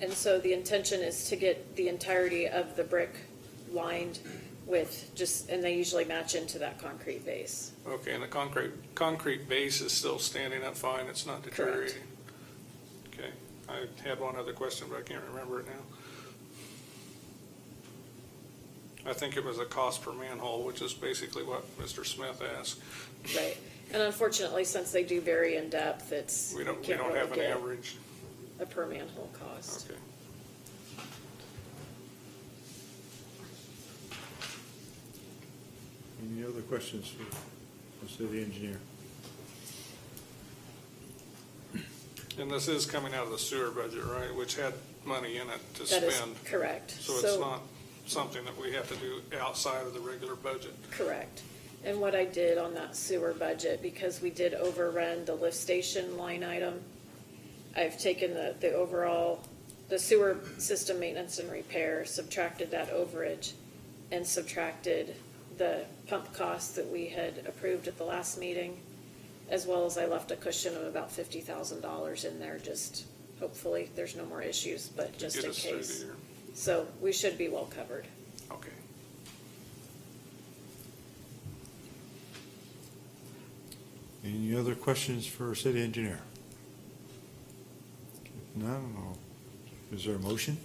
And so the intention is to get the entirety of the brick lined with and they usually match into that concrete base. Okay, and the concrete base is still standing up fine. It's not deteriorating. Okay. I had one other question, but I can't remember it now. I think it was a cost per manhole, which is basically what Mr. Smith asked. Right. And unfortunately, since they do vary in depth, We don't can't really have an get average. a per manhole cost. Okay. any other questions for the city engineer? And this is coming out of the sewer budget, right, which had money in it to That is spend. correct. So it's not something that we have to do outside of the regular budget. Correct. And what I did on that sewer budget, because we did overrun the lift station line item, I've taken the overall, the sewer system maintenance and repair, subtracted that overage, and subtracted the pump costs that we had approved at the last meeting, as well as I left a cushion of about $50,000 in there, just hopefully there's no more issues, but just Get in us through the case. year. So we should be well covered. Okay. Any other questions for our city engineer? If none, is there a motion?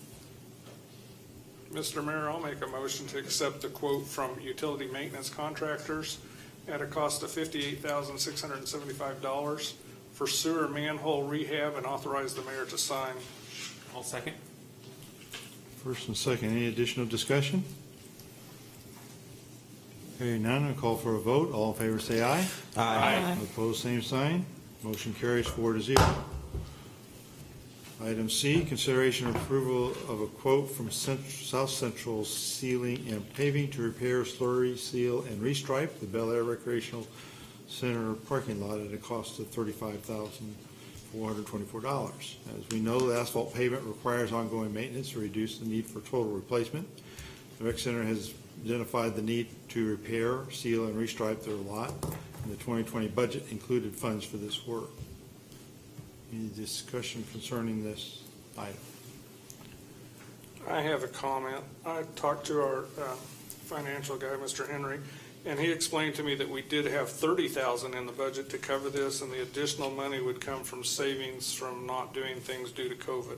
Mr. Mayor, I'll make a motion to accept the quote from utility maintenance contractors at a cost of $58,675 for sewer manhole rehab and authorize the mayor to sign. I'll second. First and second, any additional discussion? Hearing none, I'll call for a vote. All in favor say aye. Aye. Opposed, same sign. Motion carries 4-0. Item C, consideration of approval of a quote from South Central Sealing and Paving to repair, slurry, seal, and restripe the Bel Aire Recreational Center parking lot at a cost of $35,424. As we know, the asphalt pavement requires ongoing maintenance to reduce the need for total replacement. The rec center has identified the need to repair, seal, and restripe their lot, and the 2020 budget included funds for this work. Any discussion concerning this item? I have a comment. I talked to our financial guy, Mr. Henry, and he explained to me that we did have $30,000 in the budget to cover this, and the additional money would come from savings from not doing things due to COVID.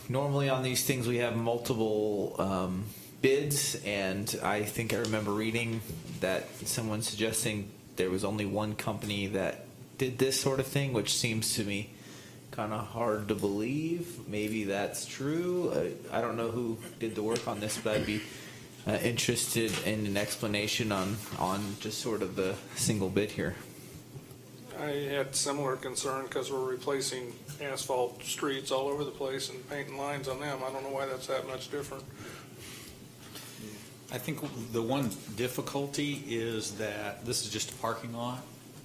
Normally on these things we have multiple bids, and I think I remember reading that someone suggesting there was only one company that did this sort of thing, which seems to me kind of hard to believe. Maybe that's true. I don't know who did the work on this, but I'd be interested in an explanation on just sort of the single bid here. I had similar concern because we're replacing asphalt streets all over the place and painting lines on them. I don't know why that's that much different. I think the one difficulty is that this is just a parking lot,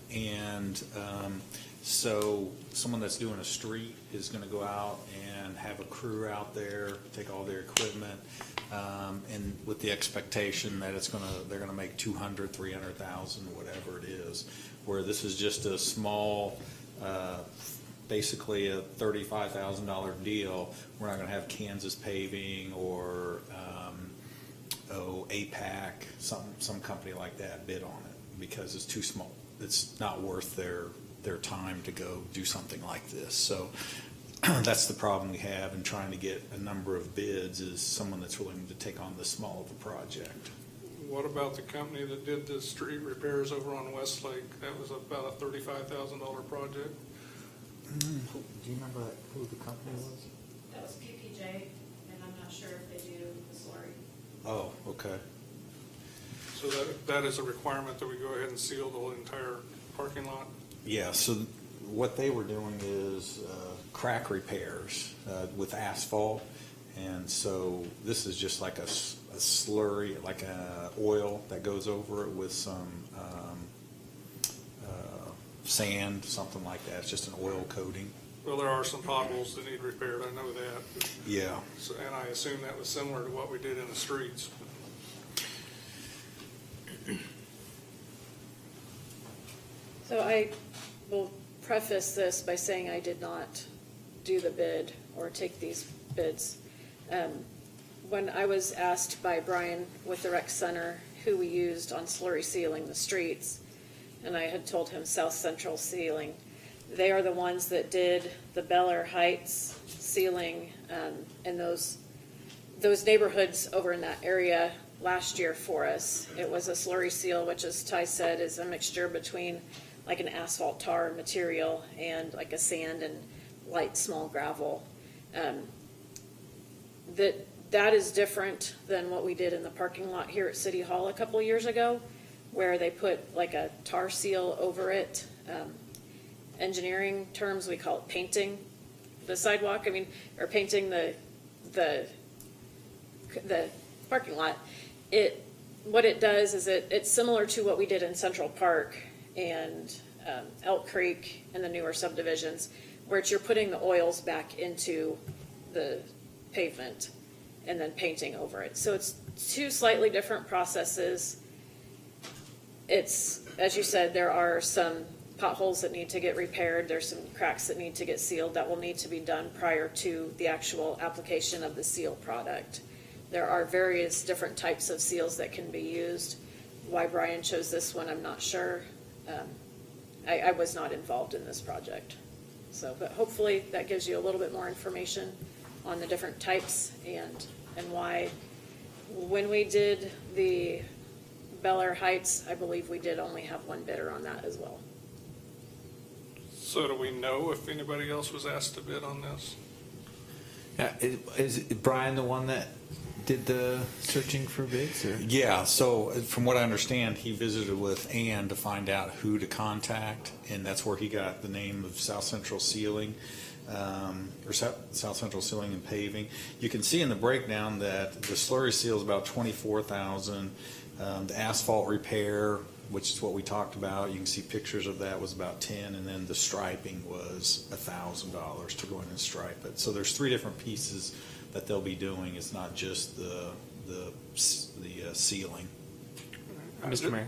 and so someone that's doing a street is going to go out and have a crew out there, take all their equipment, and with the expectation that they're going to make 200, 300,000, whatever it is. Where this is just a small, basically a $35,000 deal. We're not going to have Kansas Paving or APAC, some company like that bid on it because it's too small. It's not worth their time to go do something like this. So that's the problem we have in trying to get a number of bids, is someone that's willing to take on this small of a project. What about the company that did the street repairs over on Westlake? That was about a $35,000 project. Do you remember who the company was? That was PPJ, and I'm not sure if they do the slurry. Oh, okay. So that is a requirement that we go ahead and seal the entire parking lot? Yeah, so what they were doing is crack repairs with asphalt, and so this is just like a slurry, like a oil that goes over it with some sand, something like that. It's just an oil coating. Well, there are some potholes that need repaired, I know that. Yeah. So, and I assume that was similar to what we did in the streets. So I will preface this by saying I did not do the bid or take these bids. When I was asked by Brian with the rec center who we used on slurry sealing the streets, and I had told him South Central Sealing, they are the ones that did the Bel Aire Heights sealing in those neighborhoods over in that area last year for us. It was a slurry seal, which, as Ty said, is a mixture between like an asphalt tar material and like a sand and light small gravel. That is different than what we did in the parking lot here at City Hall a couple of years ago, where they put like a tar seal over it. Engineering terms, we call it painting the sidewalk. Or painting the parking lot. What it does is it's similar to what we did in Central Park and Elk Creek and the newer subdivisions, where you're putting the oils back into the pavement and then painting over it. So it's two slightly different processes. It's, as you said, there are some potholes that need to get repaired. There's some cracks that need to get sealed that will need to be done prior to the actual application of the seal product. There are various different types of seals that can be used. Why Brian chose this one, I'm not sure. I was not involved in this project. So, but hopefully that gives you a little bit more information on the different types and why. When we did the Bel Aire Heights, I believe we did only have one bidder on that as well. So do we know if anybody else was asked to bid on this? Yeah, is Brian the one that did the searching for bids, or? Yeah, so from what I understand, he visited with Ann to find out who to contact, and that's where he got the name of South Central Sealing, or South Central Sealing and Paving. You can see in the breakdown that the slurry seal is about $24,000. The asphalt repair, which is what we talked about, you can see pictures of that, was about $10,000, and then the striping was $1,000 to go in and stripe it. So there's 3 different pieces that they'll be doing. It's not just the sealing. Mr. Mayor.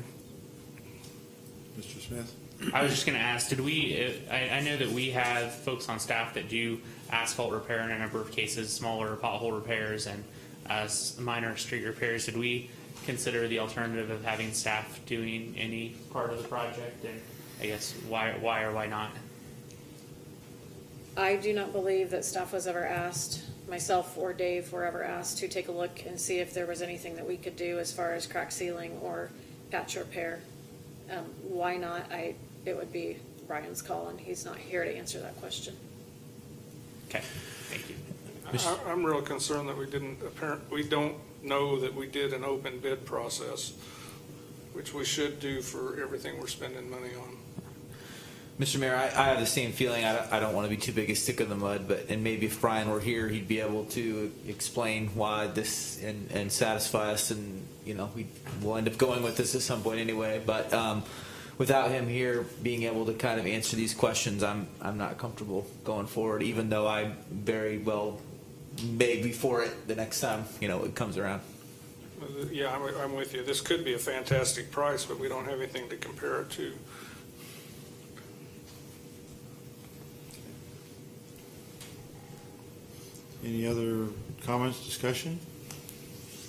Mr. Smith? I was just going to ask, did we, I know that we have folks on staff that do asphalt repair in a number of cases, smaller pothole repairs and minor street repairs. Did we consider the alternative of having staff doing any part of the project? And I guess why or why not? I do not believe that staff was ever asked, myself or Dave were ever asked to take a look and see if there was anything that we could do as far as crack sealing or patch repair. Why not? It would be Brian's call, and he's not here to answer that question. Okay, thank you. I'm real concerned that we don't know that we did an open bid process, which we should do for everything we're spending money on. Mr. Mayor, I have the same feeling. I don't want to be too big a stick in the mud, and maybe if Brian were here, he'd be able to explain why this and satisfy us, and we'll end up going with this at some point anyway. But without him here being able to kind of answer these questions, I'm not comfortable going forward, even though I very well may be for it the next time it comes around. Yeah, I'm with you. This could be a fantastic price, but we don't have anything to compare it to. Any other comments, discussion?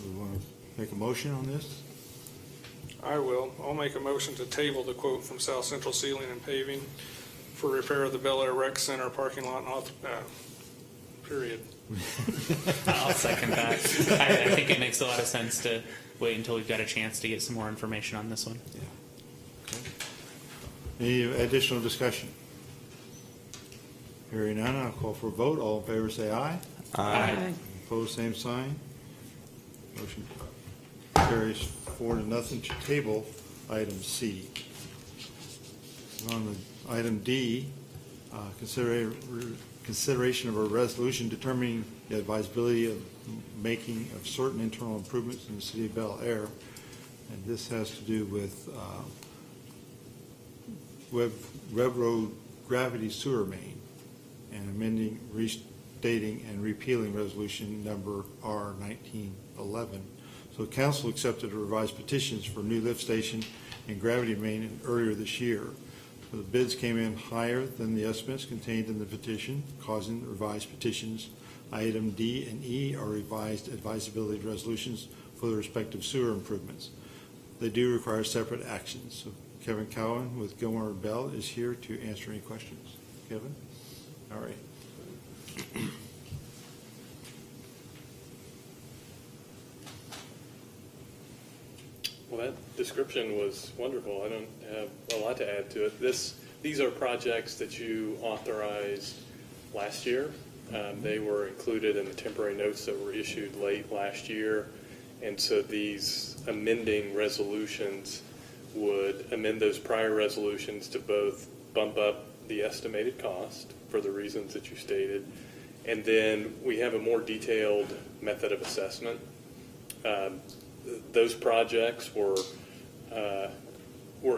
We want to make a motion on this? I will. I'll make a motion to table the quote from South Central Sealing and Paving for repair of the Bel Aire Rec Center parking lot, period. I'll second that. I think it makes a lot of sense to wait until we've got a chance to get some more information on this one. Any additional discussion? Hearing none, I'll call for a vote. All in favor say aye. Aye. Opposed, same sign. Motion carries 4-0 to table item C. On the item D, consideration of a resolution determining the advisability of making of certain internal improvements in the city of Bel Aire. And this has to do with Web Road gravity sewer main and amending, restating, and repealing resolution number R 1911. So council accepted a revised petitions for new lift station and gravity main earlier this year. So the bids came in higher than the estimates contained in the petition, causing the revised petitions. Item D and E are revised advisability resolutions for the respective sewer improvements. They do require separate actions. So Kevin Cowan with Gilmore Bell is here to answer any questions. Kevin? All right. Well, that description was wonderful. I don't have a lot to add to it. These are projects that you authorized last year. They were included in the temporary notes that were issued late last year. And so these amending resolutions would amend those prior resolutions to both bump up the estimated cost for the reasons that you stated, and then we have a more detailed method of assessment. Those projects were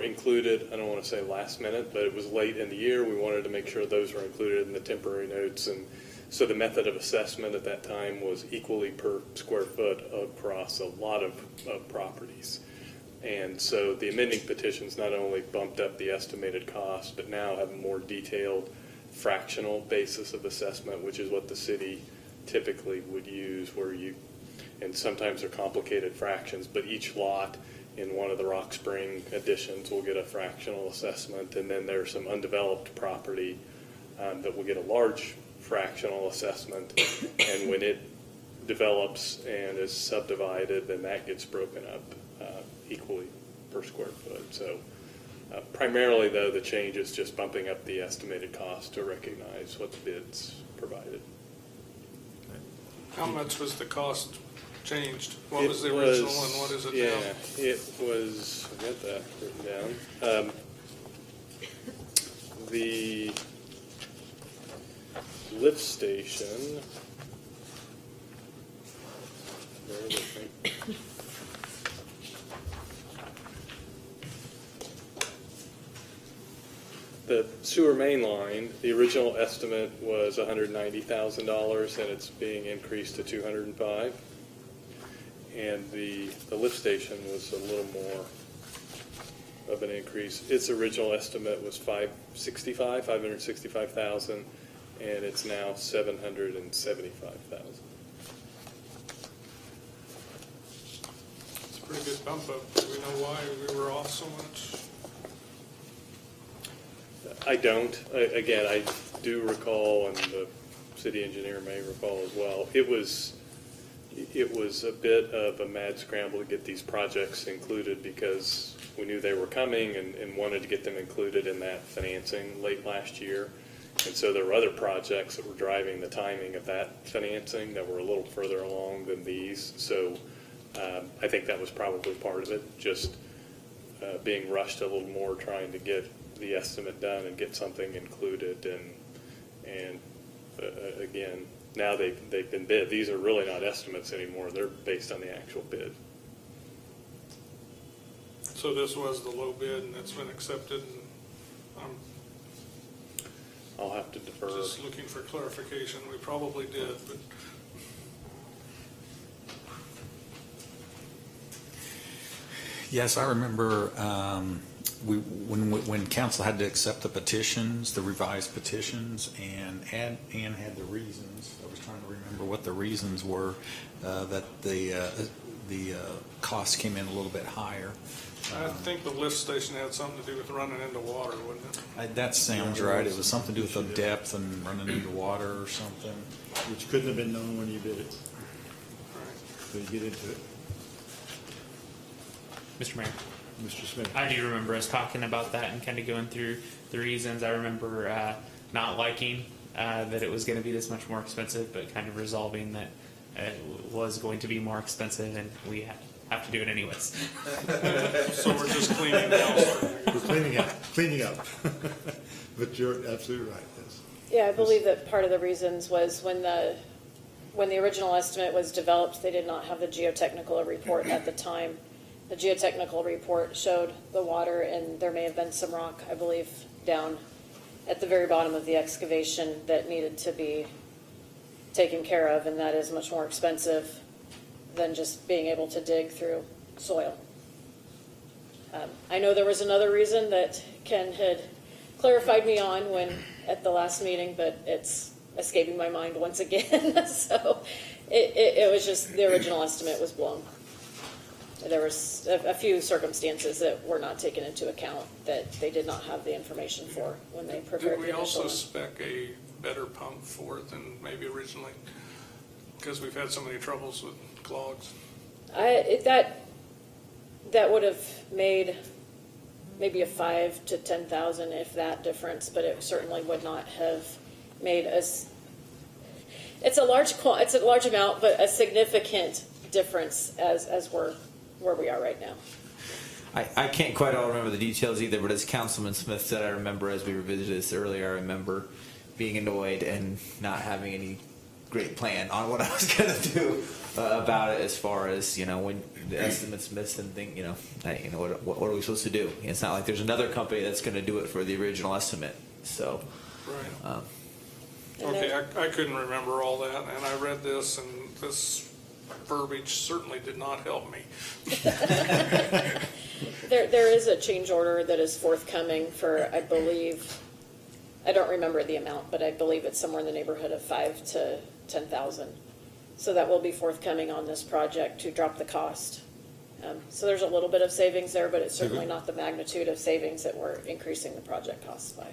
included, I don't want to say last minute, but it was late in the year. We wanted to make sure those were included in the temporary notes, and so the method of assessment at that time was equally per square foot across a lot of properties. And so the amending petitions not only bumped up the estimated cost, but now have a more detailed fractional basis of assessment, which is what the city typically would use, and sometimes they're complicated fractions, but each lot in one of the Rock Spring additions will get a fractional assessment, and then there's some undeveloped property that will get a large fractional assessment, and when it develops and is subdivided, then that gets broken up equally per square foot. So primarily, though, the change is just bumping up the estimated cost to recognize what the bids provided. How much was the cost changed? What was the original and what is it now? Yeah, it was, I got that written down. The lift station, bear with me. The sewer main line, the original estimate was $190,000, and it's being increased to $205,000. And the lift station was a little more of an increase. Its original estimate was $565,000, and it's now $775,000. It's a pretty good bump up. Do we know why we were off so much? I don't. Again, I do recall, and the city engineer may recall as well, it was a bit of a mad scramble to get these projects included because we knew they were coming and wanted to get them included in that financing late last year. And so there were other projects that were driving the timing of that financing that were a little further along than these. So I think that was probably part of it, just being rushed a little more, trying to get the estimate done and get something included. And again, now they've been bid. These are really not estimates anymore. They're based on the actual bid. So this was the low bid and it's been accepted, and I'm I'll have to defer. just looking for clarification. We probably did, but Yes, I remember when council had to accept the petitions, the revised petitions, and Ann had the reasons. I was trying to remember what the reasons were that the cost came in a little bit higher. I think the lift station had something to do with running into water, wouldn't it? That sounds right. It was something to do with the depth and running into water or something. Which couldn't have been known when you bid it, Right. so you get into it. Mr. Mayor. Mr. Smith. I do remember us talking about that and kind of going through the reasons. I remember not liking that it was going to be this much more expensive, but kind of resolving that it was going to be more expensive and we have to do it anyways. So we're just cleaning house. We're cleaning up. But you're absolutely right, yes. Yeah, I believe that part of the reasons was when the original estimate was developed, they did not have the geotechnical report at the time. The geotechnical report showed the water, and there may have been some rock, I believe, down at the very bottom of the excavation that needed to be taken care of, and that is much more expensive than just being able to dig through soil. I know there was another reason that Ken had clarified me on at the last meeting, but it's escaping my mind once again. So it was just the original estimate was blown. There was a few circumstances that were not taken into account that they did not have the information for when they prepared Did we the initial also one. spec a better pump for it than maybe originally? Because we've had so many troubles with clogs. That would have made maybe a 5,000 to 10,000, if that, difference, but it certainly would not have made us. It's a large amount, but a significant difference as we're where we are right now. I can't quite all remember the details either, but as Councilman Smith said, I remember as we revisited this earlier, I remember being annoyed and not having any great plan on what I was going to do about it, as far as, when the estimate's missed and think, what are we supposed to do? It's not like there's another company that's going to do it for the original estimate. So, Right. Okay, I couldn't remember all that, and I read this, and this verbiage certainly did not help me. There is a change order that is forthcoming for, I believe, I don't remember the amount, but I believe it's somewhere in the neighborhood of 5,000 to 10,000. So that will be forthcoming on this project to drop the cost. So there's a little bit of savings there, but it's certainly not the magnitude of savings that we're increasing the project costs by.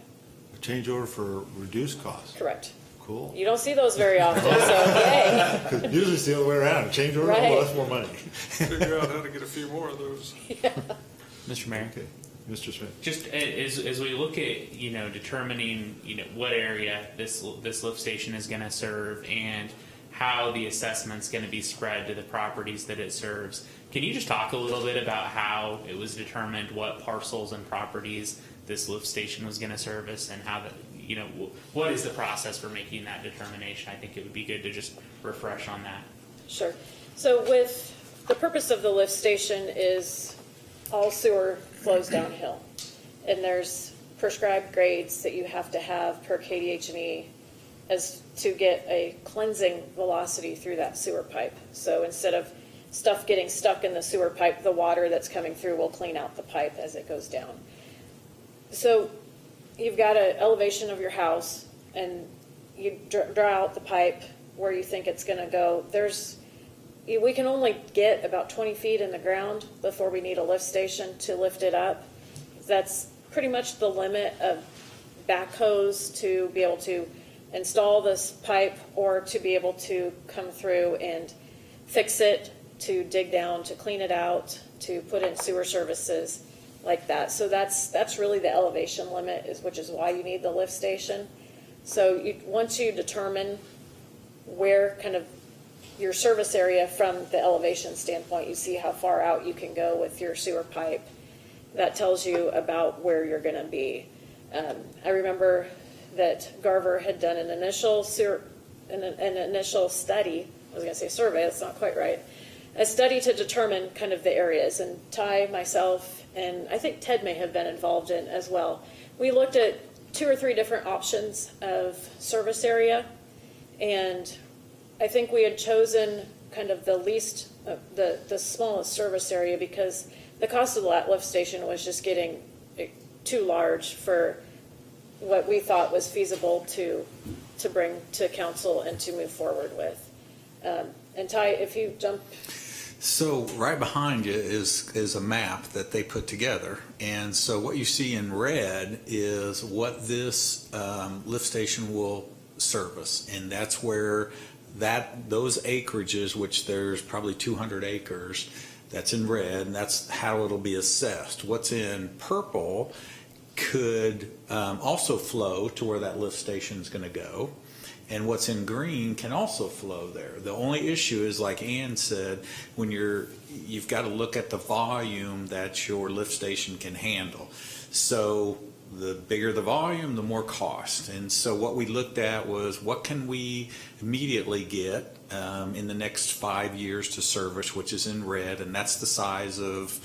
A change order for reduced cost. Correct. Cool. You don't see those very often, so yay. 'Cause usually it's the other way around. A change order, Right. well, that's more money. Figure out how to get a few more of those. Mr. Mayor. Okay, Mr. Smith. Just as we look at determining what area this lift station is going to serve and how the assessment's going to be spread to the properties that it serves, can you just talk a little bit about how it was determined what parcels and properties this lift station was going to service and how what is the process for making that determination? I think it would be good to just refresh on that. Sure. So with the purpose of the lift station is all sewer flows downhill. And there's prescribed grades that you have to have per KDH&E as to get a cleansing velocity through that sewer pipe. So instead of stuff getting stuck in the sewer pipe, the water that's coming through will clean out the pipe as it goes down. So you've got an elevation of your house and you draw out the pipe where you think it's going to go. We can only get about 20 feet in the ground before we need a lift station to lift it up. That's pretty much the limit of backhoes to be able to install this pipe or to be able to come through and fix it, to dig down, to clean it out, to put in sewer services like that. So that's really the elevation limit, which is why you need the lift station. So once you determine where kind of your service area from the elevation standpoint, you see how far out you can go with your sewer pipe. That tells you about where you're going to be. I remember that Garver had done an initial study. I was going to say survey. That's not quite right. A study to determine kind of the areas. And Ty, myself, and I think Ted may have been involved in as well. We looked at 2 or 3 different options of service area, and I think we had chosen kind of the least, the smallest service area because the cost of that lift station was just getting too large for what we thought was feasible to bring to council and to move forward with. And Ty, if you jump. So right behind you is a map that they put together. And so what you see in red is what this lift station will service. And that's where those acreages, which there's probably 200 acres, that's in red, and that's how it'll be assessed. What's in purple could also flow to where that lift station is going to go, and what's in green can also flow there. The only issue is, like Ann said, when you've got to look at the volume that your lift station can handle. So the bigger the volume, the more cost. And so what we looked at was what can we immediately get in the next 5 years to service, which is in red, and that's the size of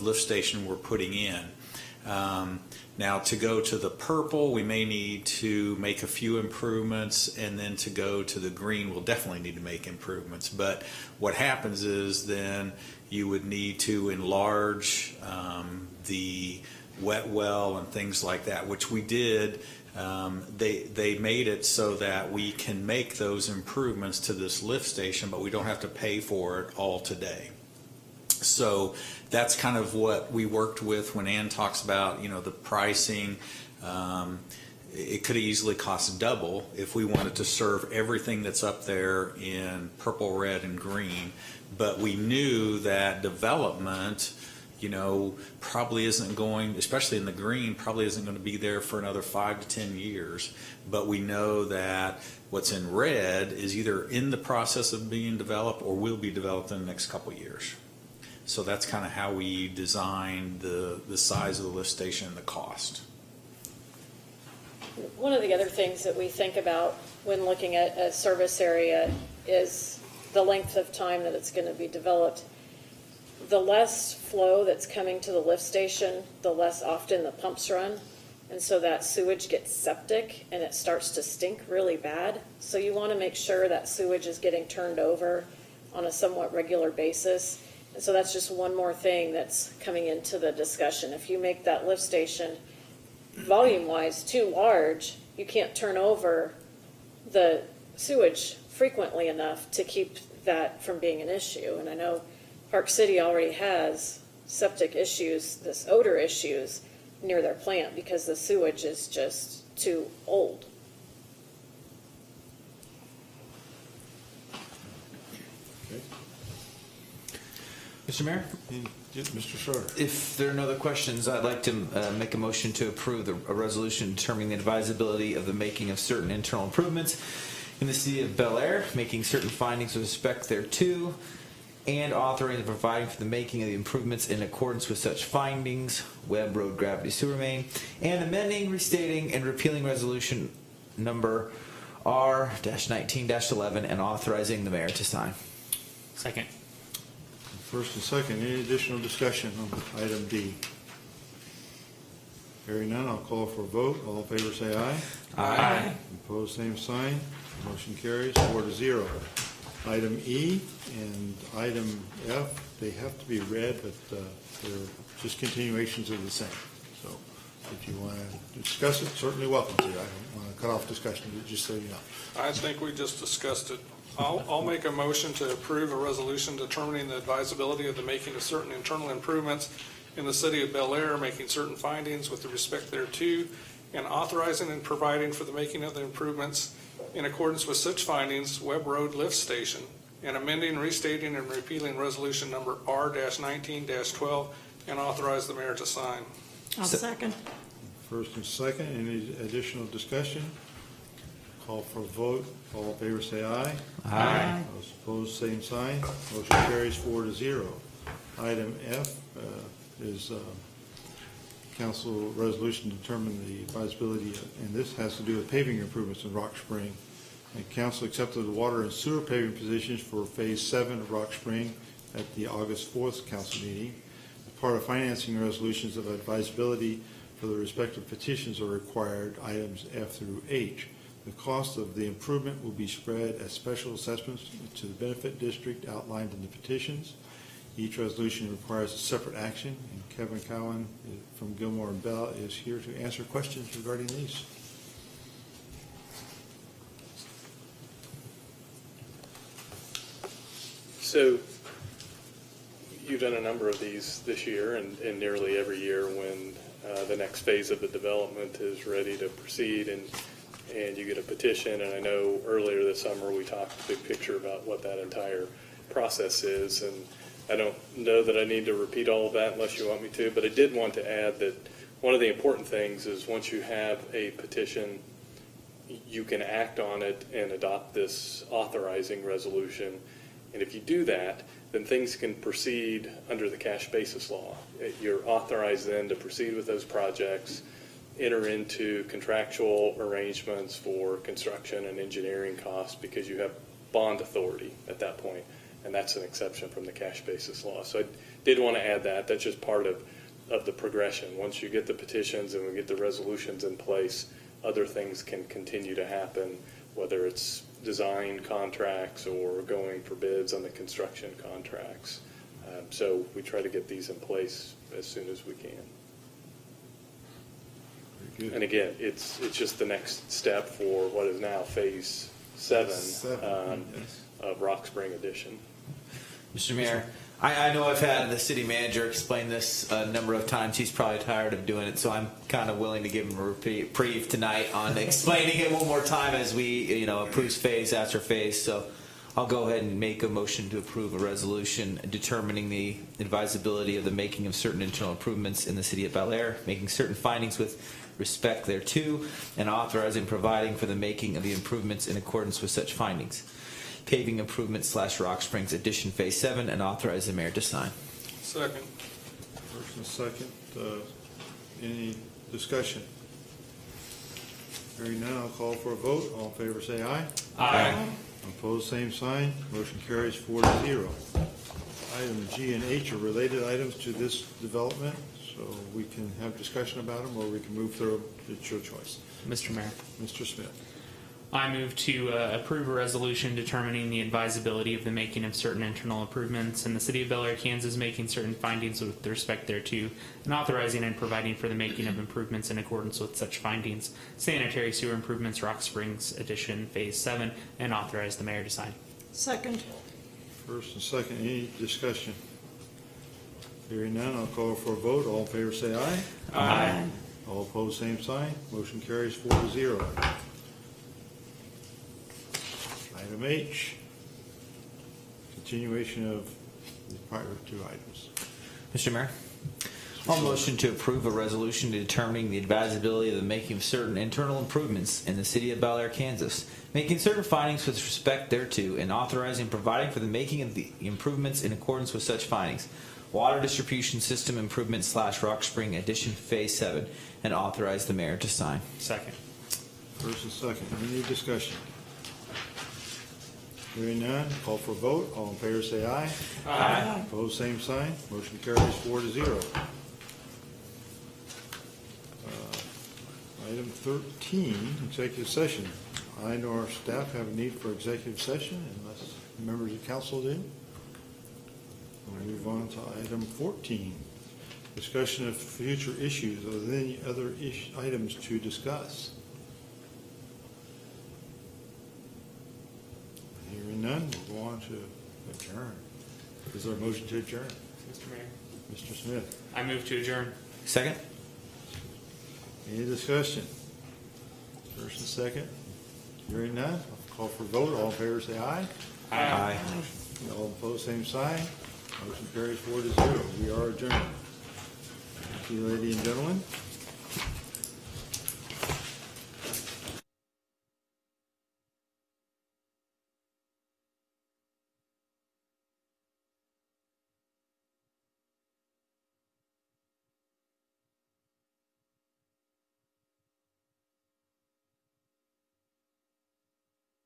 lift station we're putting in. Now to go to the purple, we may need to make a few improvements, and then to go to the green, we'll definitely need to make improvements. But what happens is then you would need to enlarge the wet well and things like that, which we did. They made it so that we can make those improvements to this lift station, but we don't have to pay for it all today. So that's kind of what we worked with when Ann talks about, the pricing. It could have easily cost double if we wanted to serve everything that's up there in purple, red, and green. But we knew that development, probably isn't going, especially in the green, probably isn't going to be there for another 5 to 10 years. But we know that what's in red is either in the process of being developed or will be developed in the next couple of years. So that's kind of how we designed the size of the lift station and the cost. One of the other things that we think about when looking at a service area is the length of time that it's going to be developed. The less flow that's coming to the lift station, the less often the pumps run. And so that sewage gets septic and it starts to stink really bad. So you want to make sure that sewage is getting turned over on a somewhat regular basis. And so that's just one more thing that's coming into the discussion. If you make that lift station volume-wise too large, you can't turn over the sewage frequently enough to keep that from being an issue. And I know Park City already has septic issues, this odor issues near their plant because the sewage is just too old. Okay. Mr. Mayor? Mr. Schroeder. If there are no other questions, I'd like to make a motion to approve a resolution determining the advisability of the making of certain internal improvements in the city of Bel Aire, making certain findings with respect thereto, and authorizing and providing for the making of the improvements in accordance with such findings, Webb Road Gravity Sewer Main, and amending, restating, and repealing resolution number R-19-11 and authorizing the mayor to sign. Second. First and second, any additional discussion on item D? Hearing none, I'll call for a vote. All in favor say aye. Aye. Opposed, same sign. Motion carries 4-0. Item E and item F, they have to be read, but they're just continuations of the same. So if you want to discuss it, certainly welcome to. I don't want to cut off discussion, but just so you know. I think we just discussed it. I'll make a motion to approve a resolution determining the advisability of the making of certain internal improvements in the city of Bel Aire, making certain findings with respect thereto, and authorizing and providing for the making of the improvements in accordance with such findings, Webb Road Lift Station, and amending, restating, and repealing resolution number R-19-12, and authorize the mayor to sign. I'll second. First and second, any additional discussion? Call for a vote. All in favor say aye. Aye. Those opposed, same sign. Motion carries 4-0. Item F is council resolution determining the advisability, and this has to do with paving improvements in Rock Spring. And council accepted the water and sewer paving positions for Phase 7 of Rock Spring at the August 4th council meeting. As part of financing resolutions of advisability for the respective petitions are required, items F through H. The cost of the improvement will be spread as special assessments to the benefit district outlined in the petitions. Each resolution requires a separate action, and Kevin Cowan from Gilmore and Bell is here to answer questions regarding these. So you've done a number of these this year and nearly every year when the next phase of the development is ready to proceed and you get a petition. And I know earlier this summer we talked big picture about what that entire process is. And I don't know that I need to repeat all of that unless you want me to, but I did want to add that one of the important things is once you have a petition, you can act on it and adopt this authorizing resolution. And if you do that, then things can proceed under the cash basis law. You're authorized then to proceed with those projects, enter into contractual arrangements for construction and engineering costs because you have bond authority at that point, and that's an exception from the cash basis law. So I did want to add that. That's just part of the progression. Once you get the petitions and we get the resolutions in place, other things can continue to happen, whether it's design contracts or going for bids on the construction contracts. So we try to get these in place as soon as we can. Very good. And again, it's just the next step for what is now Phase 7 Yes. of Rock Spring Edition. Mr. Mayor, I know I've had the city manager explain this a number of times. He's probably tired of doing it, so I'm kind of willing to give him a reprieve tonight on explaining it one more time as we, approve phase after phase. So I'll go ahead and make a motion to approve a resolution determining the advisability of the making of certain internal improvements in the city of Bel Aire, making certain findings with respect thereto, and authorizing and providing for the making of the improvements in accordance with such findings. Paving improvements / Rock Springs Addition Phase 7, and authorize the mayor to sign. Second. First and second, any discussion? Hearing none, I'll call for a vote. All in favor say aye. Aye. Opposed, same sign. Motion carries 4-0. Item G and H are related items to this development, so we can have discussion about them, or we can move through them. It's your choice. Mr. Mayor, Mr. Smith. I move to approve a resolution determining the advisability of the making of certain internal improvements in the city of Bel Aire, Kansas, making certain findings with respect thereto, and authorizing and providing for the making of improvements in accordance with such findings, sanitary sewer improvements, Rock Springs Addition Phase 7, and authorize the mayor to sign. Second. First and second, any discussion? Hearing none, I'll call for a vote. All in favor say aye. Aye. All opposed, same sign. Motion carries 4-0. Item H, continuation of the prior two items. Mr. Mayor, I'll motion to approve a resolution determining the advisability of the making of certain internal improvements in the city of Bel Aire, Kansas, making certain findings with respect thereto, and authorizing and providing for the making of the improvements in accordance with such findings. Water distribution system improvement / Rock Spring addition phase 7, and authorize the mayor to sign. Second. First and second, any discussion? Hearing none, call for a vote. All in favor say aye. Aye. Opposed, same sign. Motion carries 4-0. Item 13, executive session. I nor our staff have a need for executive session unless members of council do. We'll move on to item 14, discussion of future issues. Are there any other items to discuss? Hearing none, we'll go on to adjourn. Is there a motion to adjourn? Mr. Mayor. Mr. Smith, I move to adjourn. Second? any discussion? First and second. Hearing none, I'll call for a vote. All in favor say aye. Aye. All opposed, same sign. Motion carries 4-0. We are adjourned. Thank you, ladies and gentlemen.